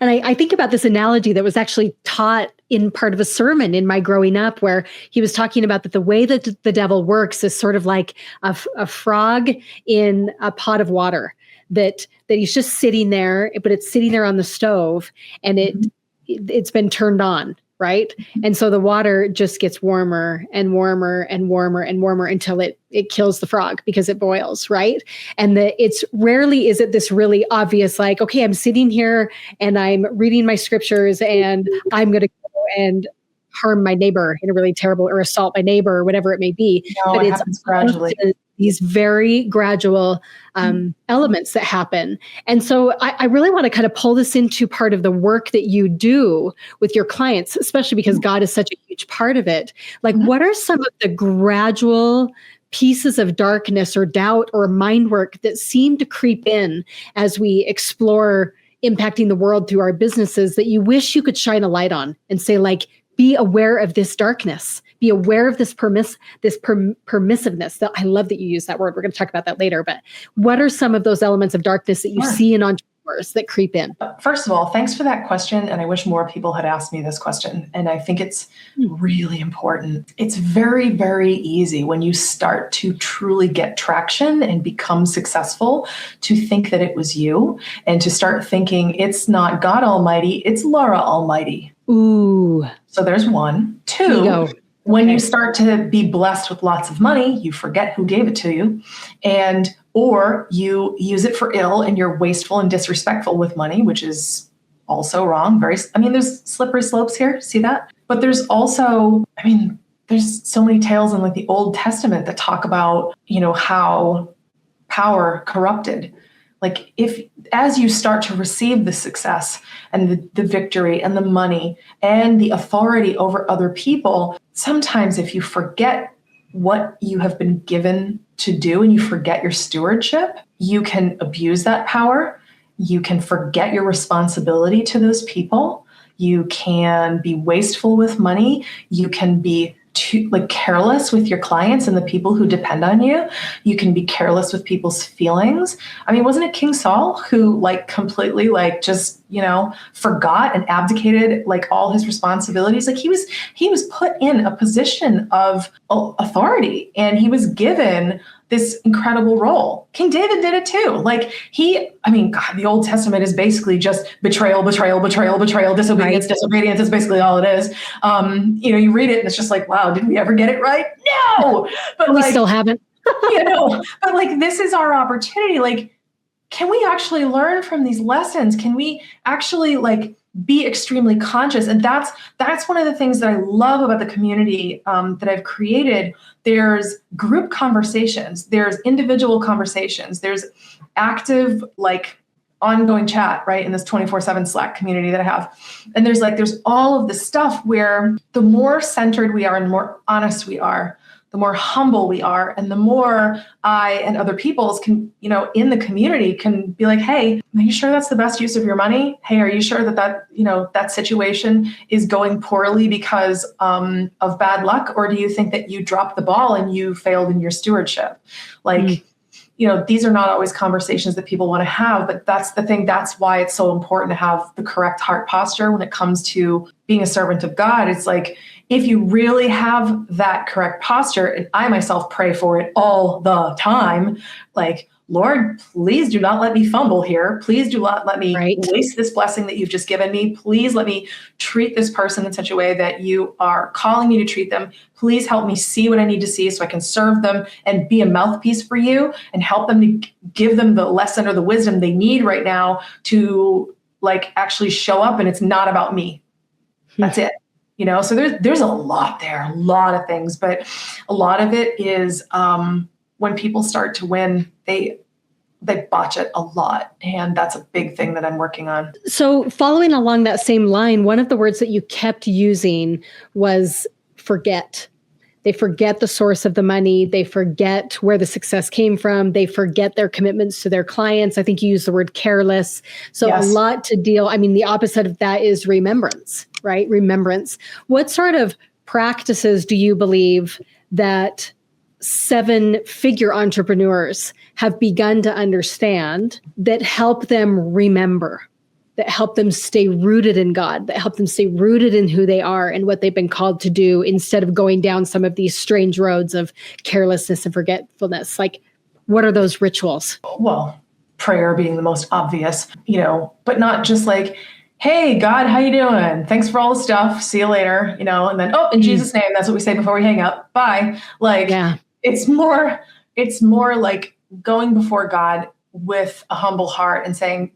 And I think about this analogy that was actually taught in part of a sermon in my growing up, where he was talking about that the way that the devil works is sort of like a frog in a pot of water, that he's just sitting there, but it's sitting there on the stove and it's been turned on. Right. And so the water just gets warmer and warmer and warmer and warmer until it kills the frog because it boils. Right. And it's rarely is it this really obvious, like, okay, I'm sitting here and I'm reading my scriptures and I'm going to go and harm my neighbor in a really terrible, or assault my neighbor or whatever it may be. No, but it happens gradually. These very gradual elements that happen. And so I really want to kind of pull this into part of the work that you do with your clients, especially because God is such a huge part of it. Like, what are some of the gradual pieces of darkness or doubt or mind work that seem to creep in as we explore impacting the world through our businesses that you wish you could shine a light on and say, like, be aware of this darkness, be aware of this permissiveness. That I love that you use that word. We're going to talk about that later. But what are some of those elements of darkness that you see in entrepreneurs that creep in? First of all, thanks for that question. And I wish more people had asked me this question. And I think it's really important. It's very, very easy when you start to truly get traction and become successful to think that it was you, and to start thinking it's not God Almighty, it's Laura Almighty. Ooh. So there's one. Two, when you start to be blessed with lots of money, you forget who gave it to you, or you use it for ill and you're wasteful and disrespectful with money, which is also wrong. There's slippery slopes here. See that? But there's also, there's so many tales in like the Old Testament that talk about, how power corrupted. Like, as you start to receive the success and the victory and the money and the authority over other people, sometimes if you forget what you have been given to do and you forget your stewardship, you can abuse that power. You can forget your responsibility to those people. You can be wasteful with money. You can be careless with your clients and the people who depend on you. You can be careless with people's feelings. Wasn't it King Saul who completely just, forgot and abdicated all his responsibilities? He was put in a position of authority and he was given this incredible role. King David did it too. God, the Old Testament is basically just betrayal, disobedience. It's basically all it is. You read it and it's just like, wow, did we ever get it right? No, but we still haven't. But this is our opportunity. Can we actually learn from these lessons? Can we actually be extremely conscious? And that's one of the things that I love about the community that I've created. There's group conversations, there's individual conversations, there's active ongoing chat, right, in this 24/7 Slack community that I have. And there's all of this stuff where the more centered we are and the more honest we are, the more humble we are, and the more I and other people's can, in the community can be like, hey, are you sure that's the best use of your money? Hey, are you sure that situation is going poorly because of bad luck? Or do you think that you dropped the ball and you failed in your stewardship? these are not always conversations that people want to have, but that's the thing. That's why it's so important to have the correct heart posture when it comes to being a servant of God. It's like, if you really have that correct posture, and I myself pray for it all the time, like, Lord, please do not let me fumble here. Please do not let me waste this blessing that you've just given me. Please let me treat this person in such a way that you are calling me to treat them. Please help me see what I need to see so I can serve them and be a mouthpiece for you and help them to give them the lesson or the wisdom they need right now to actually show up. And it's not about me. That's it. So there's a lot there, a lot of things, but a lot of it is when people start to win, they botch it a lot. And that's a big thing that I'm working on. So following along that same line, one of the words that you kept using was forget. They forget the source of the money. They forget where the success came from. They forget their commitments to their clients. I think you used the word careless. So yes. A lot to deal. I mean, the opposite of that is remembrance, right? Remembrance. What sort of practices do you believe that 7-figure entrepreneurs have begun to understand that help them remember, that help them stay rooted in God, that help them stay rooted in who they are and what they've been called to do instead of going down some of these strange roads of carelessness and forgetfulness? Like, what are those rituals? Well, prayer being the most obvious, but not just like, hey, God, how you doing? Thanks for all the stuff. See you later, and then, in Jesus' name, that's what we say before we hang up. Bye. It's more like going before God with a humble heart and saying,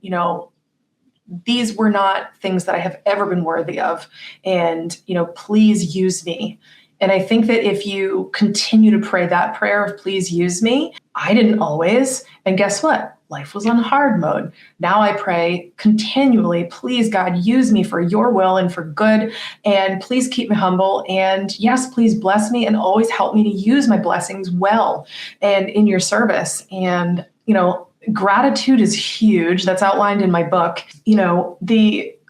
these were not things that I have ever been worthy of. And, please use me. And I think that if you continue to pray that prayer of please use me, I didn't always. And guess what? Life was on hard mode. Now I pray continually, please God, use me for your will and for good. And please keep me humble. And yes, please bless me and always help me to use my blessings well and in your service. And, gratitude is huge. That's outlined in my book.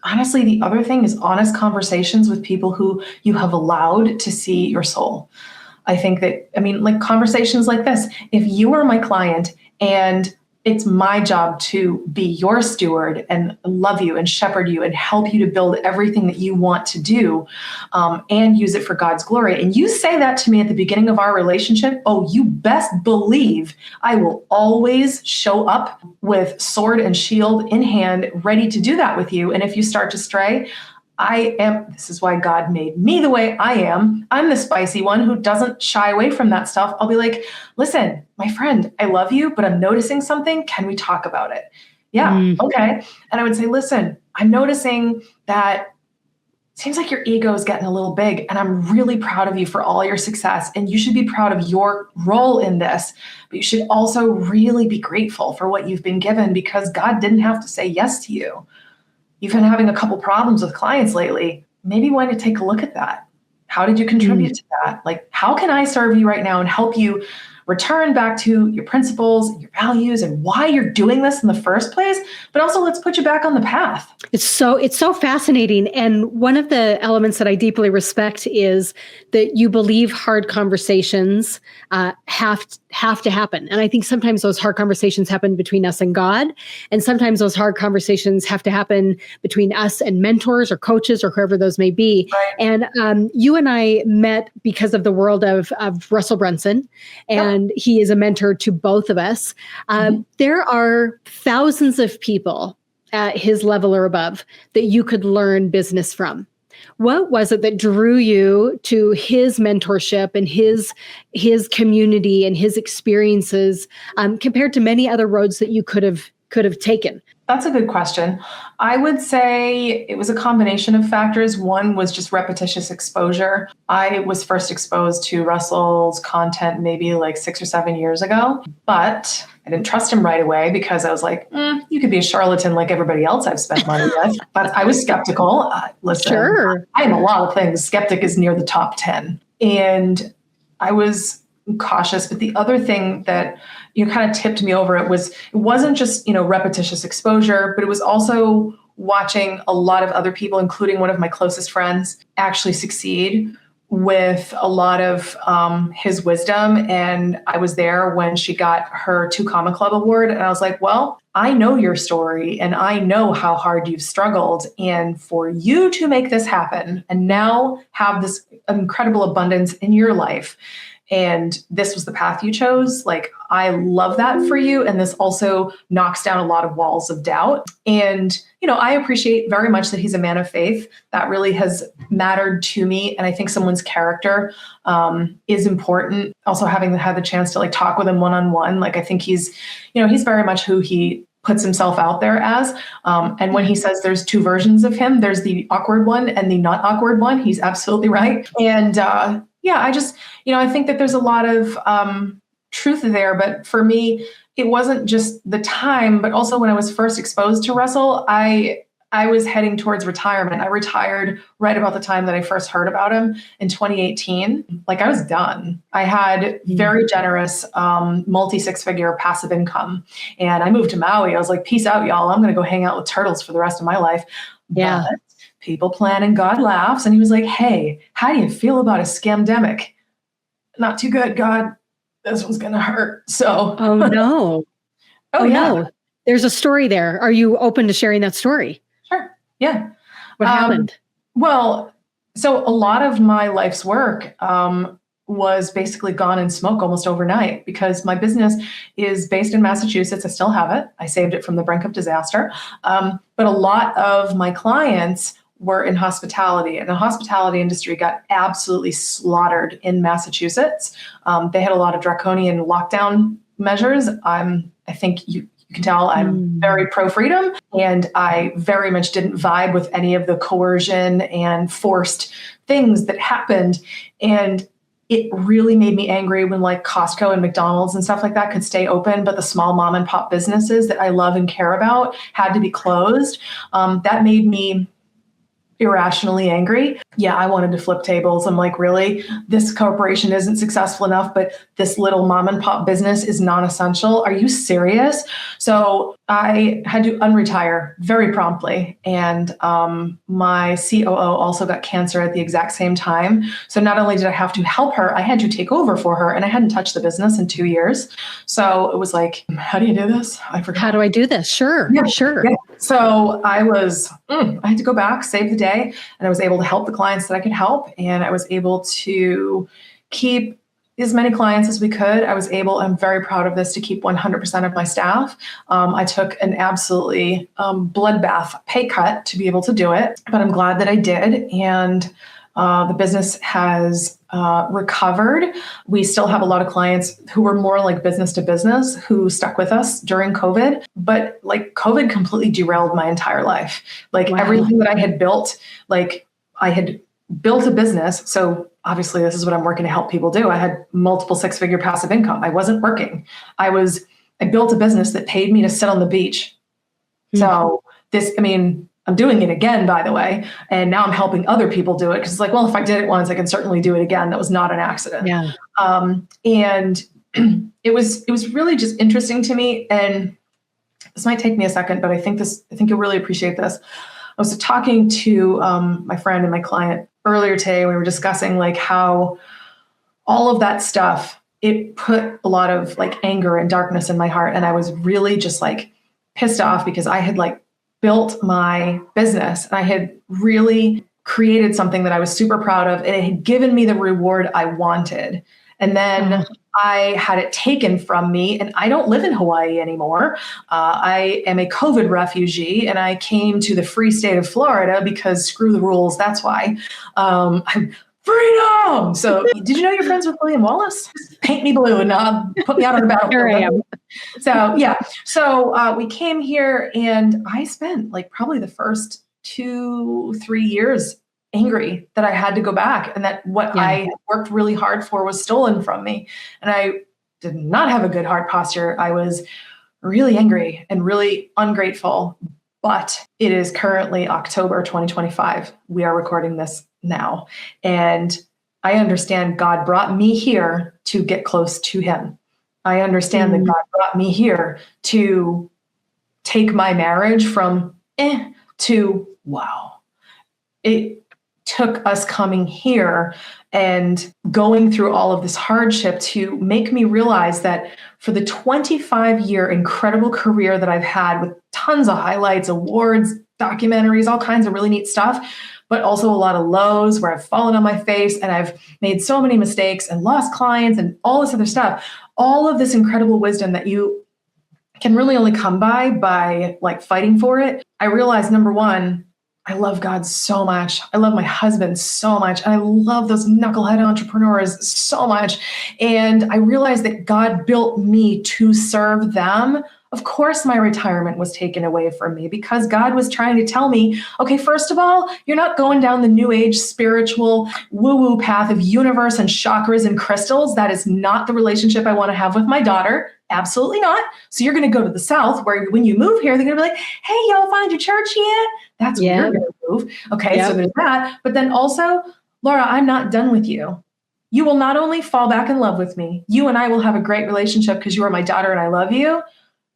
Honestly, the other thing is honest conversations with people who you have allowed to see your soul. I think that, conversations like this, if you are my client and it's my job to be your steward and love you and shepherd you and help you to build everything that you want to do and use it for God's glory. And you say that to me at the beginning of our relationship, you best believe I will always show up with sword and shield in hand, ready to do that with you. And if you start to stray, this is why God made me the way I am. I'm the spicy one who doesn't shy away from that stuff. I'll be like, listen, my friend, I love you, but I'm noticing something. Can we talk about it? Yeah. Okay. And I would say, listen, I'm noticing that it seems like your ego is getting a little big and I'm really proud of you for all your success. And you should be proud of your role in this, but you should also really be grateful for what you've been given because God didn't have to say yes to you. You've been having a couple problems with clients lately. Maybe why not take a look at that? How did you contribute to that? How can I serve you right now and help you return back to your principles, your values, and why you're doing this in the first place? But also let's put you back on the path. It's so fascinating. And one of the elements that I deeply respect is that you believe hard conversations have to happen. And I think sometimes those hard conversations happen between us and God. And sometimes those hard conversations have to happen between us and mentors or coaches or whoever those may be. Right. And you and I met because of the world of Russell Brunson. And he is a mentor to both of us. There are thousands of people at his level or above that you could learn business from. What was it that drew you to his mentorship and his community and his experiences compared to many other roads that you could have taken? That's a good question. I would say it was a combination of factors. One was just repetitious exposure. I was first exposed to Russell's content maybe 6 or 7 years ago, but I didn't trust him right away because I was like, you could be a charlatan like everybody else I've spent money with. But I was skeptical. Listen, sure. I am a lot of things. Skeptic is near the top 10. And I was cautious. But the other thing that kind of tipped me over, it wasn't just, repetitious exposure, but it was also watching a lot of other people, including one of my closest friends, actually succeed with a lot of his wisdom. And I was there when she got her 2 Comma Club award. And I was like, well, I know your story and I know how hard you've struggled. And for you to make this happen and now have this incredible abundance in your life, and this was the path you chose, like, I love that for you. And this also knocks down a lot of walls of doubt. And, I appreciate very much that he's a man of faith. That really has mattered to me. And I think someone's character is important. Also having had the chance to talk with him one-on-one, I think he's very much who he puts himself out there as. And when he says there's 2 versions of him, there's the awkward one and the not awkward one. He's absolutely right. And I just, I think that there's a lot of truth there. But for me, it wasn't just the time, but also when I was first exposed to Russell, I was heading towards retirement. I retired right about the time that I first heard about him in 2018. I was done. I had very generous multi-6-figure passive income. And I moved to Maui. I was like, peace out, y'all. I'm going to go hang out with turtles for the rest of my life. Yeah. But people plan and God laughs. And he was like, hey, how do you feel about a scamdemic? Not too good, God. This one's going to hurt. So. Oh, no. Oh, yeah. No. There's a story there. Are you open to sharing that story? Sure. Yeah. What happened? Well, so a lot of my life's work was basically gone in smoke almost overnight because my business is based in Massachusetts. I still have it. I saved it from the brink of disaster. But a lot of my clients were in hospitality, and the hospitality industry got absolutely slaughtered in Massachusetts. They had a lot of draconian lockdown measures. I think you can tell I'm very pro-freedom, and I very much didn't vibe with any of the coercion and forced things that happened. And it really made me angry when Costco and McDonald's and stuff like that could stay open, but the small mom and pop businesses that I love and care about had to be closed. That made me irrationally angry. Yeah, I wanted to flip tables. I'm like, really? This corporation isn't successful enough, but this little mom and pop business is non-essential. Are you serious? So I had to unretire very promptly. And my COO also got cancer at the exact same time. So not only did I have to help her, I had to take over for her, and I hadn't touched the business in 2 years. So it was like, how do you do this? I forgot. How do I do this? Sure. Yeah, Sure. yeah. So I had to go back, save the day, and I was able to help the clients that I could help. And I was able to keep as many clients as we could. I'm very proud of this, to keep 100% of my staff. I took an absolutely bloodbath pay cut to be able to do it, but I'm glad that I did. And the business has recovered. We still have a lot of clients who were more like business to business who stuck with us during COVID, but COVID completely derailed my entire life. Wow. Everything that I had built, I had built a business. So obviously this is what I'm working to help people do. I had multiple 6-figure passive income. I wasn't working. I built a business that paid me to sit on the beach. So I'm doing it again, by the way, and now I'm helping other people do it because it's well, if I did it once, I can certainly do it again. That was not an accident. Yeah. And it was really just interesting to me. And this might take me a second, but I think you'll really appreciate this. I was talking to my friend and my client earlier today. We were discussing how all of that stuff, it put a lot of anger and darkness in my heart. And I was really just pissed off because I had built my business and I had really created something that I was super proud of, and it had given me the reward I wanted. And then I had it taken from me, and I don't live in Hawaii anymore. I am a COVID refugee, and I came to the free state of Florida because screw the rules. That's why. I'm freedom. So did you know you're friends with William Wallace? Paint me blue and put me out on the battlefield. Here I am. So yeah. So we came here, and I spent probably the first 2-3 years angry that I had to go back, and that what I worked really hard for was stolen from me. And I did not have a good heart posture. I was really angry and really ungrateful. But it is currently October 2025. We are recording this now. And I understand God brought me here to get close to him. I understand that God brought me here to take my marriage from to wow. It took us coming here and going through all of this hardship to make me realize that for the 25-year incredible career that I've had with tons of highlights, awards, documentaries, all kinds of really neat stuff, but also a lot of lows where I've fallen on my face and I've made so many mistakes and lost clients and all this other stuff, all of this incredible wisdom that you can really only come by like fighting for it. I realized, number one, I love God so much. I love my husband so much. And I love those knucklehead entrepreneurs so much. And I realized that God built me to serve them. Of course, my retirement was taken away from me because God was trying to tell me, okay, first of all, you're not going down the new age spiritual woo-woo path of universe and chakras and crystals. That is not the relationship I want to have with my daughter. Absolutely not. So you're going to go to the South where when you move here, they're going to be like, hey, y'all find your church yet? That's where you're going to move. Okay, so there's that. But then also, Laura, I'm not done with you. You will not only fall back in love with me, you and I will have a great relationship because you are my daughter and I love you.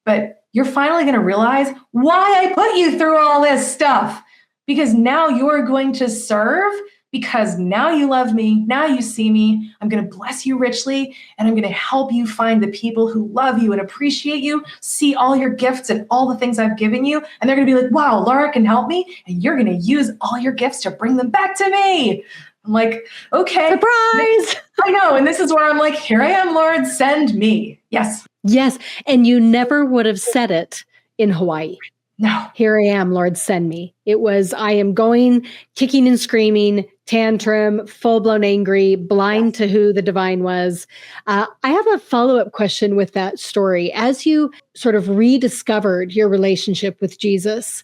But you're finally going to realize why I put you through all this stuff. Because now you're going to serve, because now you love me, now you see me. I'm going to bless you richly, and I'm going to help you find the people who love you and appreciate you, see all your gifts and all the things I've given you. And they're going to be like, wow, Laura can help me. And you're going to use all your gifts to bring them back to me. I'm like, okay. Surprise! I know. And this is where I'm like, here I am, Lord, send me. Yes. Yes. And you never would have said it in Hawaii. No. Here I am, Lord, send me. It was, I am going, kicking and screaming, tantrum, full-blown angry, blind to who the divine was. I have a follow-up question with that story. As you sort of rediscovered your relationship with Jesus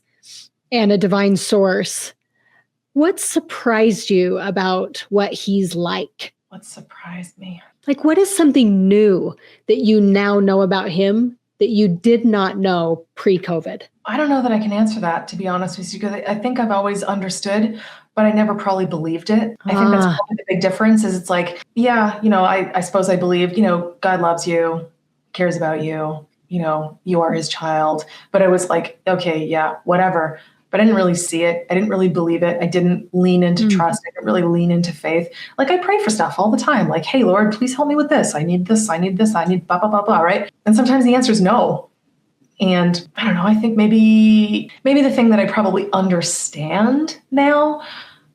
and a divine source, what surprised you about what he's like? What surprised me? Like, what is something new that you now know about him that you did not know pre-COVID? I don't know that I can answer that, to be honest with you, because I think I've always understood, but I never probably believed it. I think that's probably the big difference is it's like, yeah, I suppose I believed, God loves you, cares about you, you are his child. But I was like, okay, yeah, whatever. But I didn't really see it. I didn't really believe it. I didn't lean into trust. I didn't really lean into faith. Like I pray for stuff all the time. Like, hey, Lord, please help me with this. I need this. I need this. I need blah, blah, blah, blah, right? And sometimes the answer is no. And I don't know, I think maybe the thing that I probably understand now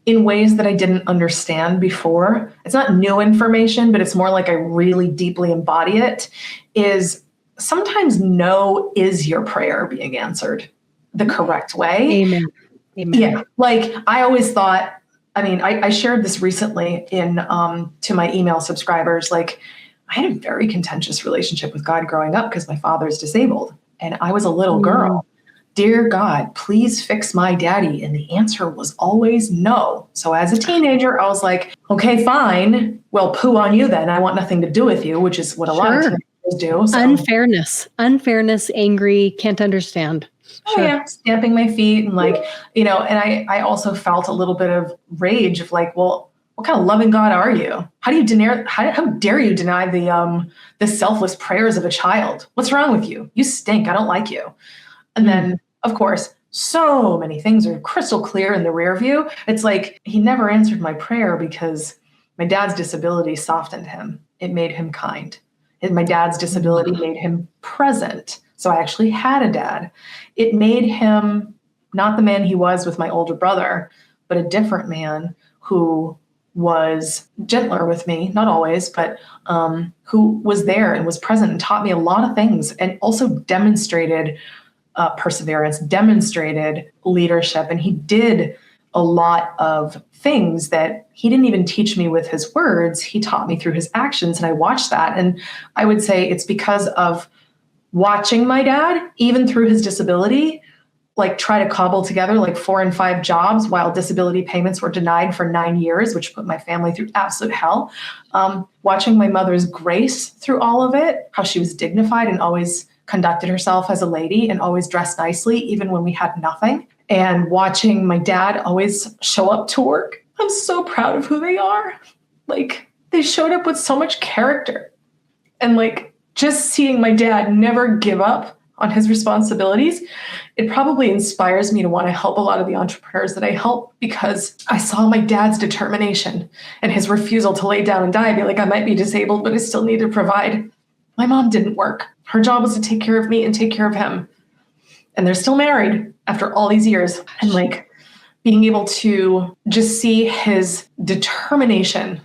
in ways that I didn't understand before, it's not new information, but it's more like I really deeply embody it, is sometimes no is your prayer being answered the correct way. Amen. Amen. Yeah. Like I always thought, I shared this recently to my email subscribers. Like I had a very contentious relationship with God growing up because my father's disabled and I was a little girl. Dear God, please fix my daddy. And the answer was always no. So as a teenager, I was like, okay, fine. Well, poo on you then. I want nothing to do with you, which is what a lot of teenagers do. So. Unfairness, angry, can't understand. Oh yeah, stamping my feet and and I also felt a little bit of rage of like, well, what kind of loving God are you? How dare you deny the selfless prayers of a child? What's wrong with you? You stink. I don't like you. And then, of course, so many things are crystal clear in the rear view. It's like he never answered my prayer because my dad's disability softened him. It made him kind. My dad's disability made him present. So I actually had a dad. It made him not the man he was with my older brother, but a different man who was gentler with me, not always, but who was there and was present and taught me a lot of things and also demonstrated perseverance, demonstrated leadership. And he did a lot of things that he didn't even teach me with his words. He taught me through his actions. And I watched that. And I would say it's because of watching my dad, even through his disability, like try to cobble together like 4 and 5 jobs while disability payments were denied for 9 years, which put my family through absolute hell. Watching my mother's grace through all of it, how she was dignified and always conducted herself as a lady and always dressed nicely, even when we had nothing. And watching my dad always show up to work. I'm so proud of who they are. Like they showed up with so much character. And like just seeing my dad never give up on his responsibilities it probably inspires me to want to help a lot of the entrepreneurs that I help, because I saw my dad's determination and his refusal to lay down and die, be like, I might be disabled, but I still need to provide. My mom didn't work. Her job was to take care of me and take care of him. And they're still married after all these years. And like being able to just see his determination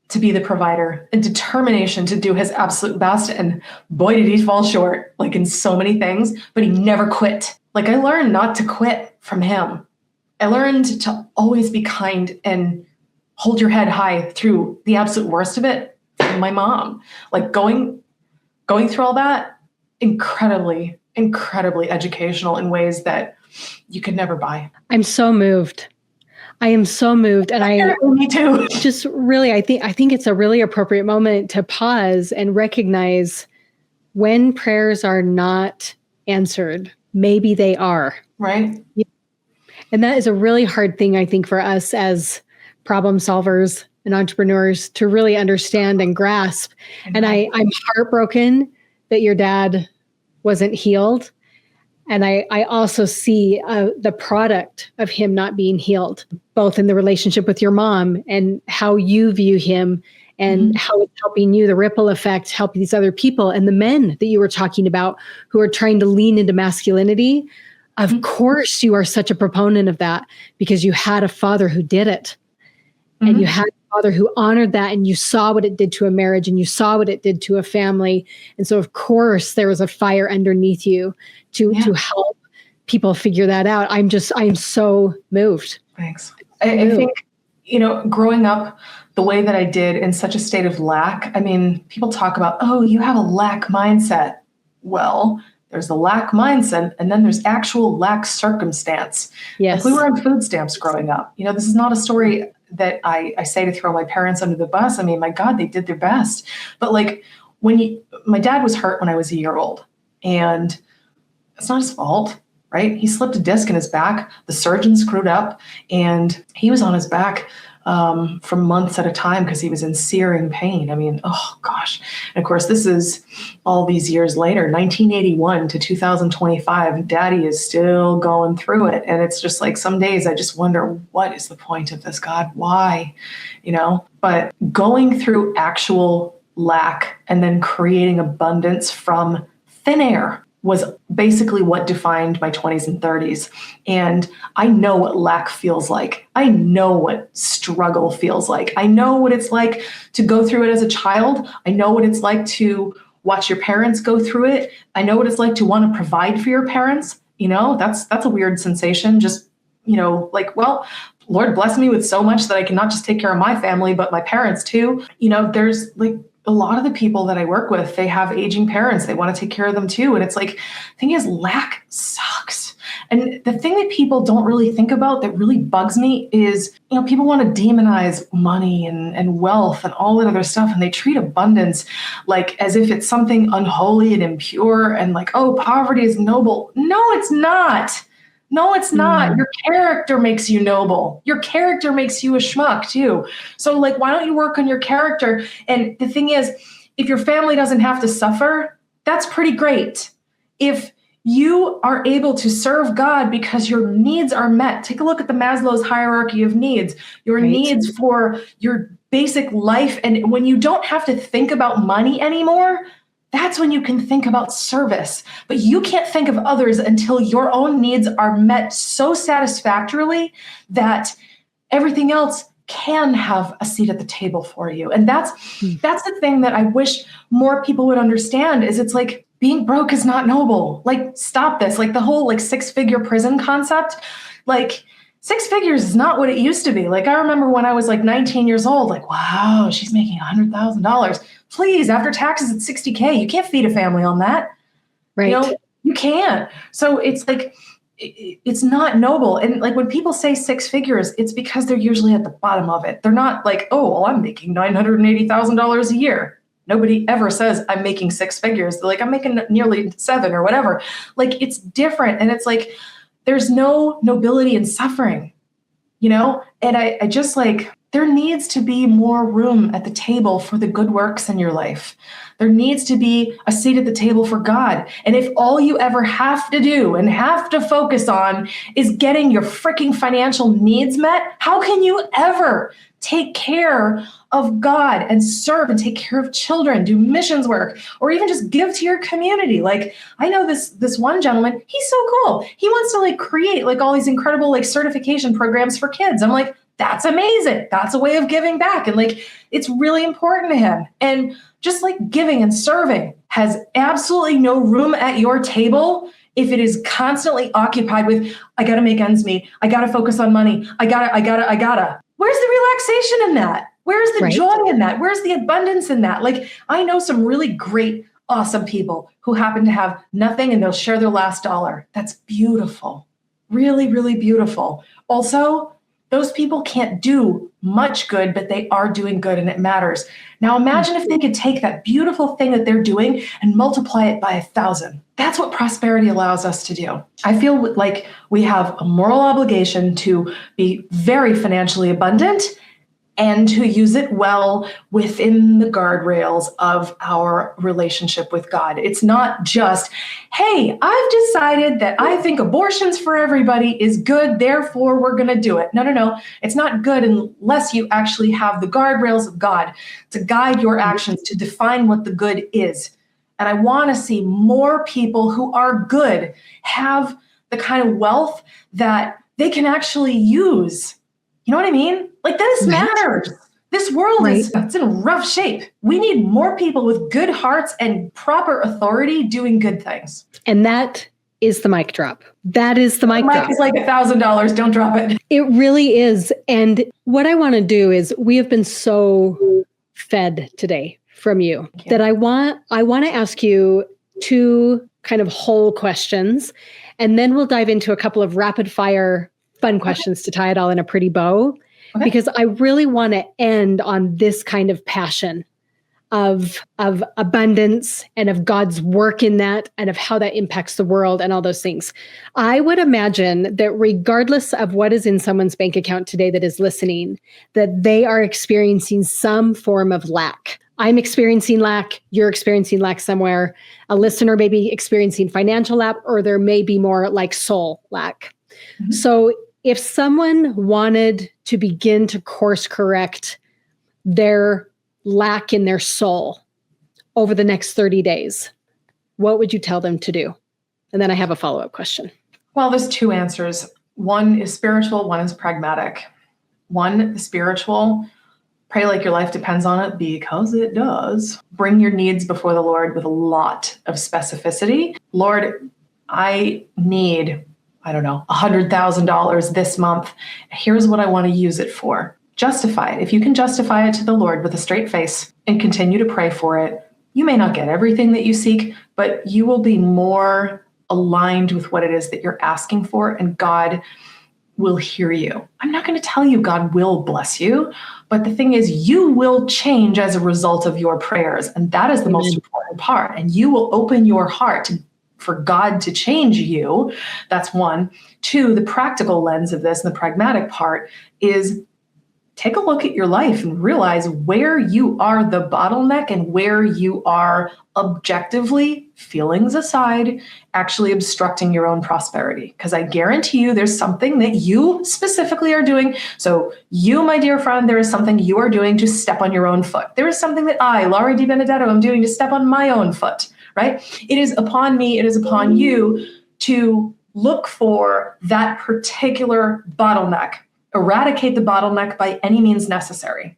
to be the provider and determination to do his absolute best. And boy, did he fall short, like in so many things, but he never quit. Like I learned not to quit from him. I learned to always be kind and hold your head high through the absolute worst of it from my mom. Like going through all that, incredibly educational in ways that you could never buy. I'm so moved. I am so moved. And me too. Just really, I think it's a really appropriate moment to pause and recognize when prayers are not answered. Maybe they are. Right. And that is a really hard thing, I think, for us as problem solvers and entrepreneurs to really understand and grasp. Mm-hmm. And I'm heartbroken that your dad wasn't healed. And I also see the product of him not being healed, both in the relationship with your mom and how you view him and how it's helping you, the ripple effect, help these other people. And the men that you were talking about who are trying to lean into masculinity. Of course, you are such a proponent of that because you had a father who did it. And you had a father who honored that, and you saw what it did to a marriage, and you saw what it did to a family. And so, of course, there was a fire underneath you to help people figure that out. I am so moved. Thanks. I think, growing up the way that I did in such a state of lack, I mean, people talk about, oh, you have a lack mindset. Well, there's the lack mindset, and then there's actual lack circumstance. Yes. Like we were on food stamps growing up. This is not a story that I say to throw my parents under the bus. I mean, my God, they did their best. But like my dad was hurt when I was a year old, and it's not his fault, right? He slipped a disc in his back. The surgeon screwed up, and he was on his back for months at a time because he was in searing pain. I mean, oh gosh. And of course, this is all these years later, 1981 to 2025, Daddy is still going through it. And it's just like some days I just wonder, what is the point of this, God? Why? But going through actual lack and then creating abundance from thin air was basically what defined my 20s and 30s. And I know what lack feels like. I know what struggle feels like. I know what it's like to go through it as a child. I know what it's like to watch your parents go through it. I know what it's like to want to provide for your parents. That's a weird sensation. Just, well, Lord bless me with so much that I can not just take care of my family, but my parents too. There's like, a lot of the people that I work with, they have aging parents. They want to take care of them too. And it's like, the thing is, lack sucks. And the thing that people don't really think about that really bugs me is, people want to demonize money and wealth and all that other stuff. And they treat abundance like as if it's something unholy and impure and like, oh, poverty is noble. No, it's not. No, it's not. Your character makes you noble. Your character makes you a schmuck too. So like, why don't you work on your character? And the thing is, if your family doesn't have to suffer, that's pretty great. If you are able to serve God because your needs are met, take a look at the Maslow's hierarchy of needs, your needs for your basic life. And when you don't have to think about money anymore, that's when you can think about service. But you can't think of others until your own needs are met so satisfactorily that everything else can have a seat at the table for you. And that's the thing that I wish more people would understand is it's like being broke is not noble. Like, stop this. Like the whole like 6-figure prison concept, like 6 figures is not what it used to be. Like I remember when I was like 19 years old, like, wow, she's making $100,000. Please, after taxes, it's $60K. You can't feed a family on that. Right. You can't. So it's like, it's not noble. And like when people say 6 figures, it's because they're usually at the bottom of it. They're not like, oh, well, I'm making $980,000 a year. Nobody ever says I'm making 6 figures. They're like, I'm making nearly 7 or whatever. Like it's different. And it's like, there's no nobility in suffering, And I just like, There needs to be more room at the table for the good works in your life. There needs to be a seat at the table for God. And if all you ever have to do and have to focus on is getting your freaking financial needs met, how can you ever take care of God and serve and take care of children, do missions work, or even just give to your community? Like, I know this one gentleman, he's so cool. He wants to like create like all these incredible like certification programs for kids. I'm like, that's amazing. That's a way of giving back. And like, it's really important to him. And just like giving and serving has absolutely no room at your table if it is constantly occupied with, I got to make ends meet. I got to focus on money. I gotta. Where's the relaxation in that? Where's the joy in that? Where's the abundance in that? Like, I know some really great, awesome people who happen to have nothing and they'll share their last dollar. That's beautiful. Really, really beautiful. Also, those people can't do much good, but they are doing good and it matters. Now imagine if they could take that beautiful thing that they're doing and multiply it by 1,000. That's what prosperity allows us to do. I feel like we have a moral obligation to be very financially abundant and to use it well within the guardrails of our relationship with God. It's not just, hey, I've decided that I think abortions for everybody is good, therefore we're going to do it. No. It's not good unless you actually have the guardrails of God to guide your actions, to define what the good is. And I want to see more people who are good have the kind of wealth that they can actually use. You know what I mean? Like, this matters. This world it's in rough shape. We need more people with good hearts and proper authority doing good things. And that is the mic drop. That is the mic drop. It's like $1,000. Don't drop it. It really is. And what I want to do is, we have been so fed today from you that I want to ask you two kind of whole questions, and then we'll dive into a couple of rapid fire fun questions to tie it all in a pretty bow, because I really want to end on this kind of passion of abundance and of God's work in that and of how that impacts the world and all those things. I would imagine that regardless of what is in someone's bank account today that is listening, that they are experiencing some form of lack. I'm experiencing lack. You're experiencing lack somewhere. A listener may be experiencing financial lack, or there may be more like soul lack. Mm-hmm. So if someone wanted to begin to course correct their lack in their soul over the next 30 days, what would you tell them to do? And then I have a follow-up question. Well, there's two answers. One is spiritual, one is pragmatic. One, the spiritual, pray like your life depends on it, because it does. Bring your needs before the Lord with a lot of specificity. Lord, I need, $100,000 this month. Here's what I want to use it for. Justify it. If you can justify it to the Lord with a straight face and continue to pray for it, you may not get everything that you seek, but you will be more aligned with what it is that you're asking for, and God will hear you. I'm not going to tell you God will bless you, but the thing is, you will change as a result of your prayers, and that is the most important part. And you will open your heart for God to change you. That's one. Two, the practical lens of this and the pragmatic part is take a look at your life and realize where you are the bottleneck and where you are objectively, feelings aside, actually obstructing your own prosperity. Because I guarantee you there's something that you specifically are doing. So you, my dear friend, there is something you are doing to step on your own foot. There is something that I, Laura DiBenedetto, am doing to step on my own foot, right? It is upon me, it is upon you to look for that particular bottleneck. Eradicate the bottleneck by any means necessary.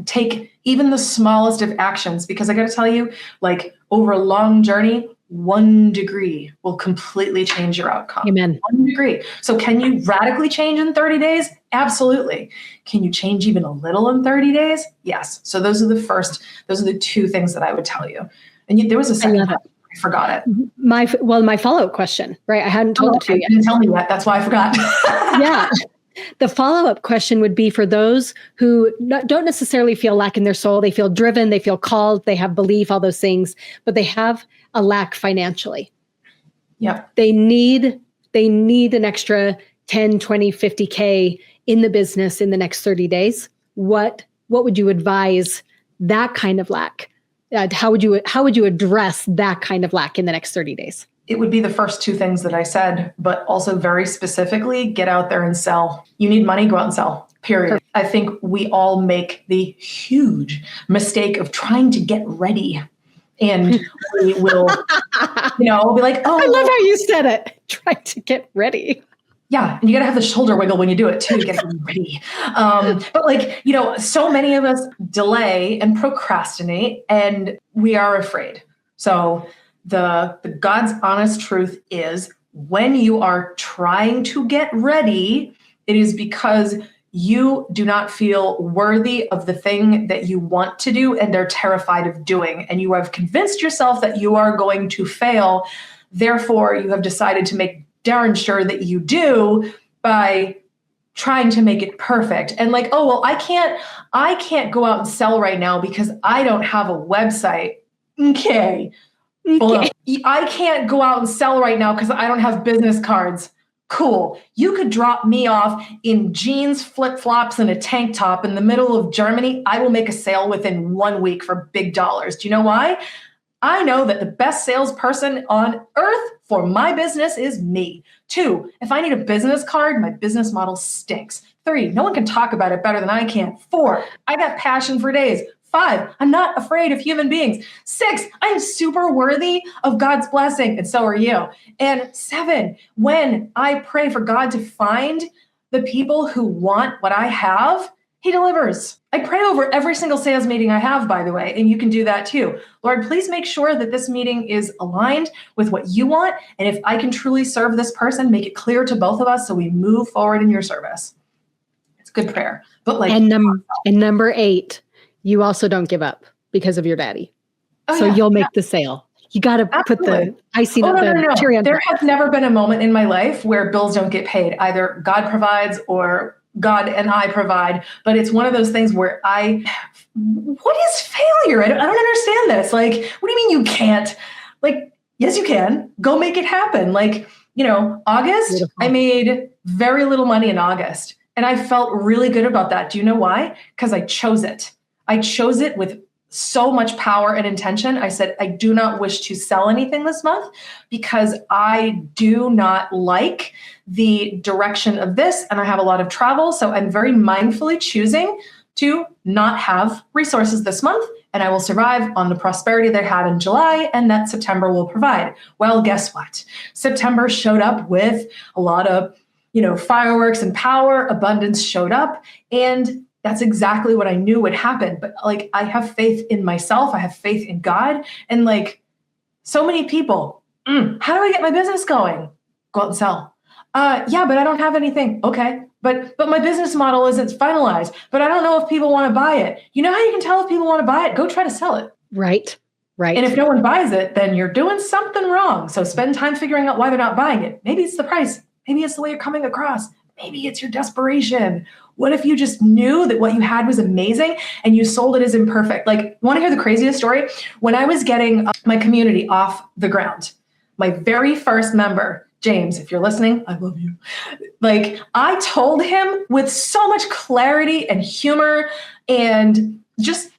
Take even the smallest of actions, because I got to tell you, like, over a long journey, 1 degree will completely change your outcome. Amen. 1 degree. So can you radically change in 30 days? Absolutely. Can you change even a little in 30 days? Yes. So those are the two things that I would tell you. And there was a second one. I forgot it. My follow-up question, right? I hadn't told it to you yet. You didn't tell me that. That's why I forgot. Yeah. The follow-up question would be for those who don't necessarily feel lack in their soul. They feel driven, they feel called, they have belief, all those things, but they have a lack financially. Yeah. They need an extra 10, 20, 50K in the business in the next 30 days. what would you advise that kind of lack? How would you address that kind of lack in the next 30 days? It would be the first two things that I said, but also very specifically, get out there and sell. You need money, go out and sell, period. Perfect. I think we all make the huge mistake of trying to get ready. And we will, be like, oh. I love how you said it. Try to get ready. Yeah. And you got to have the shoulder wiggle when you do it too. You got to get ready. But so many of us delay and procrastinate and we are afraid. So the God's honest truth is when you are trying to get ready, it is because you do not feel worthy of the thing that you want to do and are terrified of doing. And you have convinced yourself that you are going to fail. Therefore, you have decided to make darn sure that you do by trying to make it perfect. And like, oh, well, I can't go out and sell right now because I don't have a website. Okay. Well, I can't go out and sell right now because I don't have business cards. Cool. You could drop me off in jeans, flip-flops, and a tank top in the middle of Germany. I will make a sale within 1 week for big dollars. Do you know why? I know that the best salesperson on earth for my business is me. 2, if I need a business card, my business model stinks. 3, no one can talk about it better than I can. 4, I got passion for days. 5, I'm not afraid of human beings. 6, I am super worthy of God's blessing, and so are you. And 7, when I pray for God to find the people who want what I have, He delivers. I pray over every single sales meeting I have, by the way, and you can do that too. Lord, please make sure that this meeting is aligned with what you want, and if I can truly serve this person, make it clear to both of us so we move forward in your service. It's good prayer. But number 8, you also don't give up because of your daddy. You'll make the sale. You got to put the icing on the cherry on top. There has never been a moment in my life where bills don't get paid. Either God provides or God and I provide. But it's one of those things where what is failure? I don't understand this. Like, what do you mean you can't? Like, yes, you can. Go make it happen. Like, August, beautiful. I made very little money in August. And I felt really good about that. Do you know why? Because I chose it. I chose it with so much power and intention. I said, I do not wish to sell anything this month because I do not like the direction of this. And I have a lot of travel. So I'm very mindfully choosing to not have resources this month. And I will survive on the prosperity that I had in July and that September will provide. Well, guess what? September showed up with a lot of, fireworks and power. Abundance showed up. And that's exactly what I knew would happen. But I have faith in myself. I have faith in God. And so many people, how do I get my business going? Go out and sell. Yeah, but I don't have anything. Okay. But my business model isn't finalized, but I don't know if people want to buy it. You know how you can tell if people want to buy it? Go try to sell it. Right. And if no one buys it, then you're doing something wrong. So spend time figuring out why they're not buying it. Maybe it's the price. Maybe it's the way you're coming across. Maybe it's your desperation. What if you just knew that what you had was amazing and you sold it as imperfect? You want to hear the craziest story? When I was getting my community off the ground, my very first member, James, if you're listening, I love you. I told him with so much clarity and humor and just,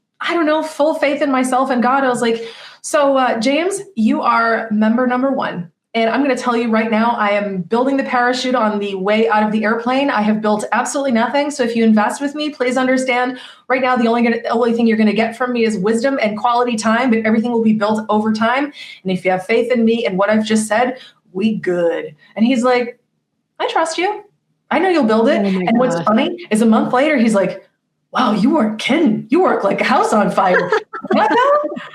full faith in myself and God. I was like, so James, you are member number 1. And I'm going to tell you right now, I am building the parachute on the way out of the airplane. I have built absolutely nothing. So if you invest with me, please understand right now, the only thing you're going to get from me is wisdom and quality time, but everything will be built over time. And if you have faith in me and what I've just said, we good. And he's like, I trust you. I know you'll build it. And what's funny is a month later, he's like, wow, you weren't kidding. You work like a house on fire. What now?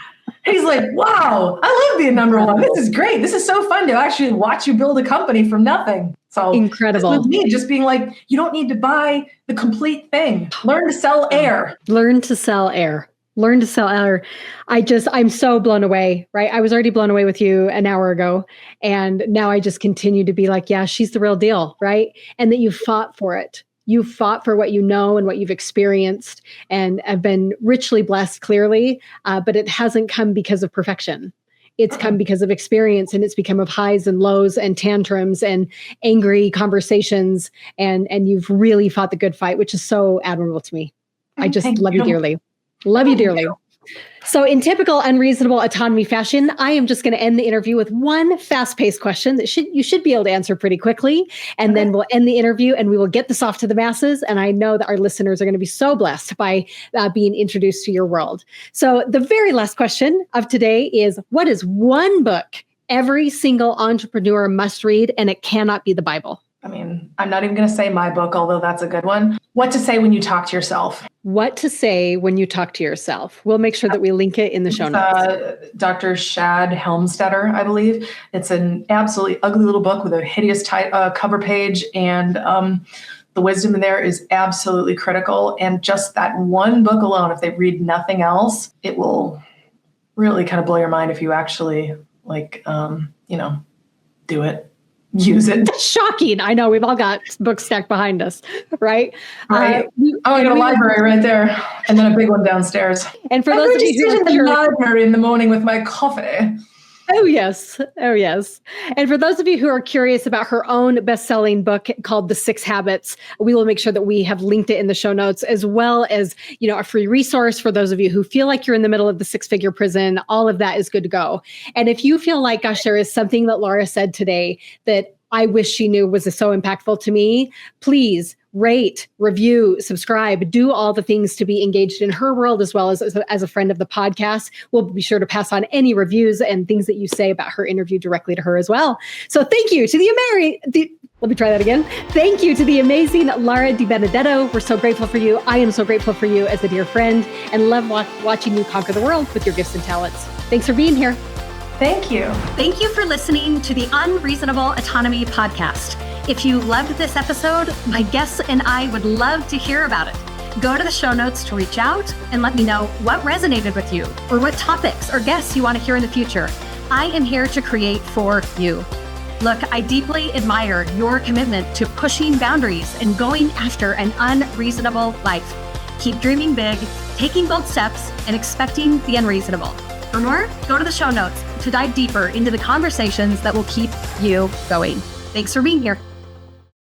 He's like, wow, I love being number 1. This is great. This is so fun to actually watch you build a company from nothing. So incredible. With me, just being like, you don't need to buy the complete thing. Learn to sell air. Learn to sell air. I'm so blown away, right? I was already blown away with you an hour ago. And now I just continue to be like, yeah, she's the real deal, right? And that you fought for it. You fought for what you know and what you've experienced and have been richly blessed, clearly, but it hasn't come because of perfection. It's come because of experience, and it's become of highs and lows and tantrums and angry conversations, and you've really fought the good fight, which is so admirable to me. I just Thank love you dearly. Love you dearly. So in typical unreasonable autonomy fashion, I am just going to end the interview with one fast-paced question that you should be able to answer pretty quickly. And then we'll end the interview and we will get this off to the masses. And I know that our listeners are going to be so blessed by being introduced to your world. So the very last question of today is, what is one book every single entrepreneur must read, and it cannot be the Bible? I mean, I'm not even going to say my book, although that's a good one. What to Say When You Talk to Yourself. What to Say When You Talk to Yourself. We'll make sure that we link it in the show notes. Dr. Shad Helmstetter, I believe. It's an absolutely ugly little book with a hideous cover page. And the wisdom in there is absolutely critical. And just that one book alone, if they read nothing else, it will really kind of blow your mind if you actually do it. Use it. That's shocking. I know we've all got books stacked behind us, right? Right. I got a library right there, and then a big one downstairs. And for those of you who sit in the library in the morning with my coffee. Oh, yes. Oh, yes. And for those of you who are curious about her own best-selling book called The 6 Habits, we will make sure that we have linked it in the show notes, as well as, a free resource for those of you who feel like you're in the middle of the 6-figure prison. All of that is good to go. And if you feel like, gosh, there is something that Laura said today that I wish she knew was so impactful to me, please rate, review, subscribe, do all the things to be engaged in her world, as well as a friend of the podcast. We'll be sure to pass on any reviews and things that you say about her interview directly to her as well. So thank you to let me try that again. Thank you to the amazing Laura DiBenedetto. We're so grateful for you. I am so grateful for you as a dear friend, and love watching you conquer the world with your gifts and talents. Thanks for being here. Thank you. Thank you for listening to the Unreasonable Autonomy podcast. If you loved this episode, my guests and I would love to hear about it. Go to the show notes to reach out and let me know what resonated with you or what topics or guests you want to hear in the future. I am here to create for you. Look, I deeply admire your commitment to pushing boundaries and going after an unreasonable life. Keep dreaming big, taking bold steps, and expecting the unreasonable. For more, go to the show notes to dive deeper into the conversations that will keep you going. Thanks for being here.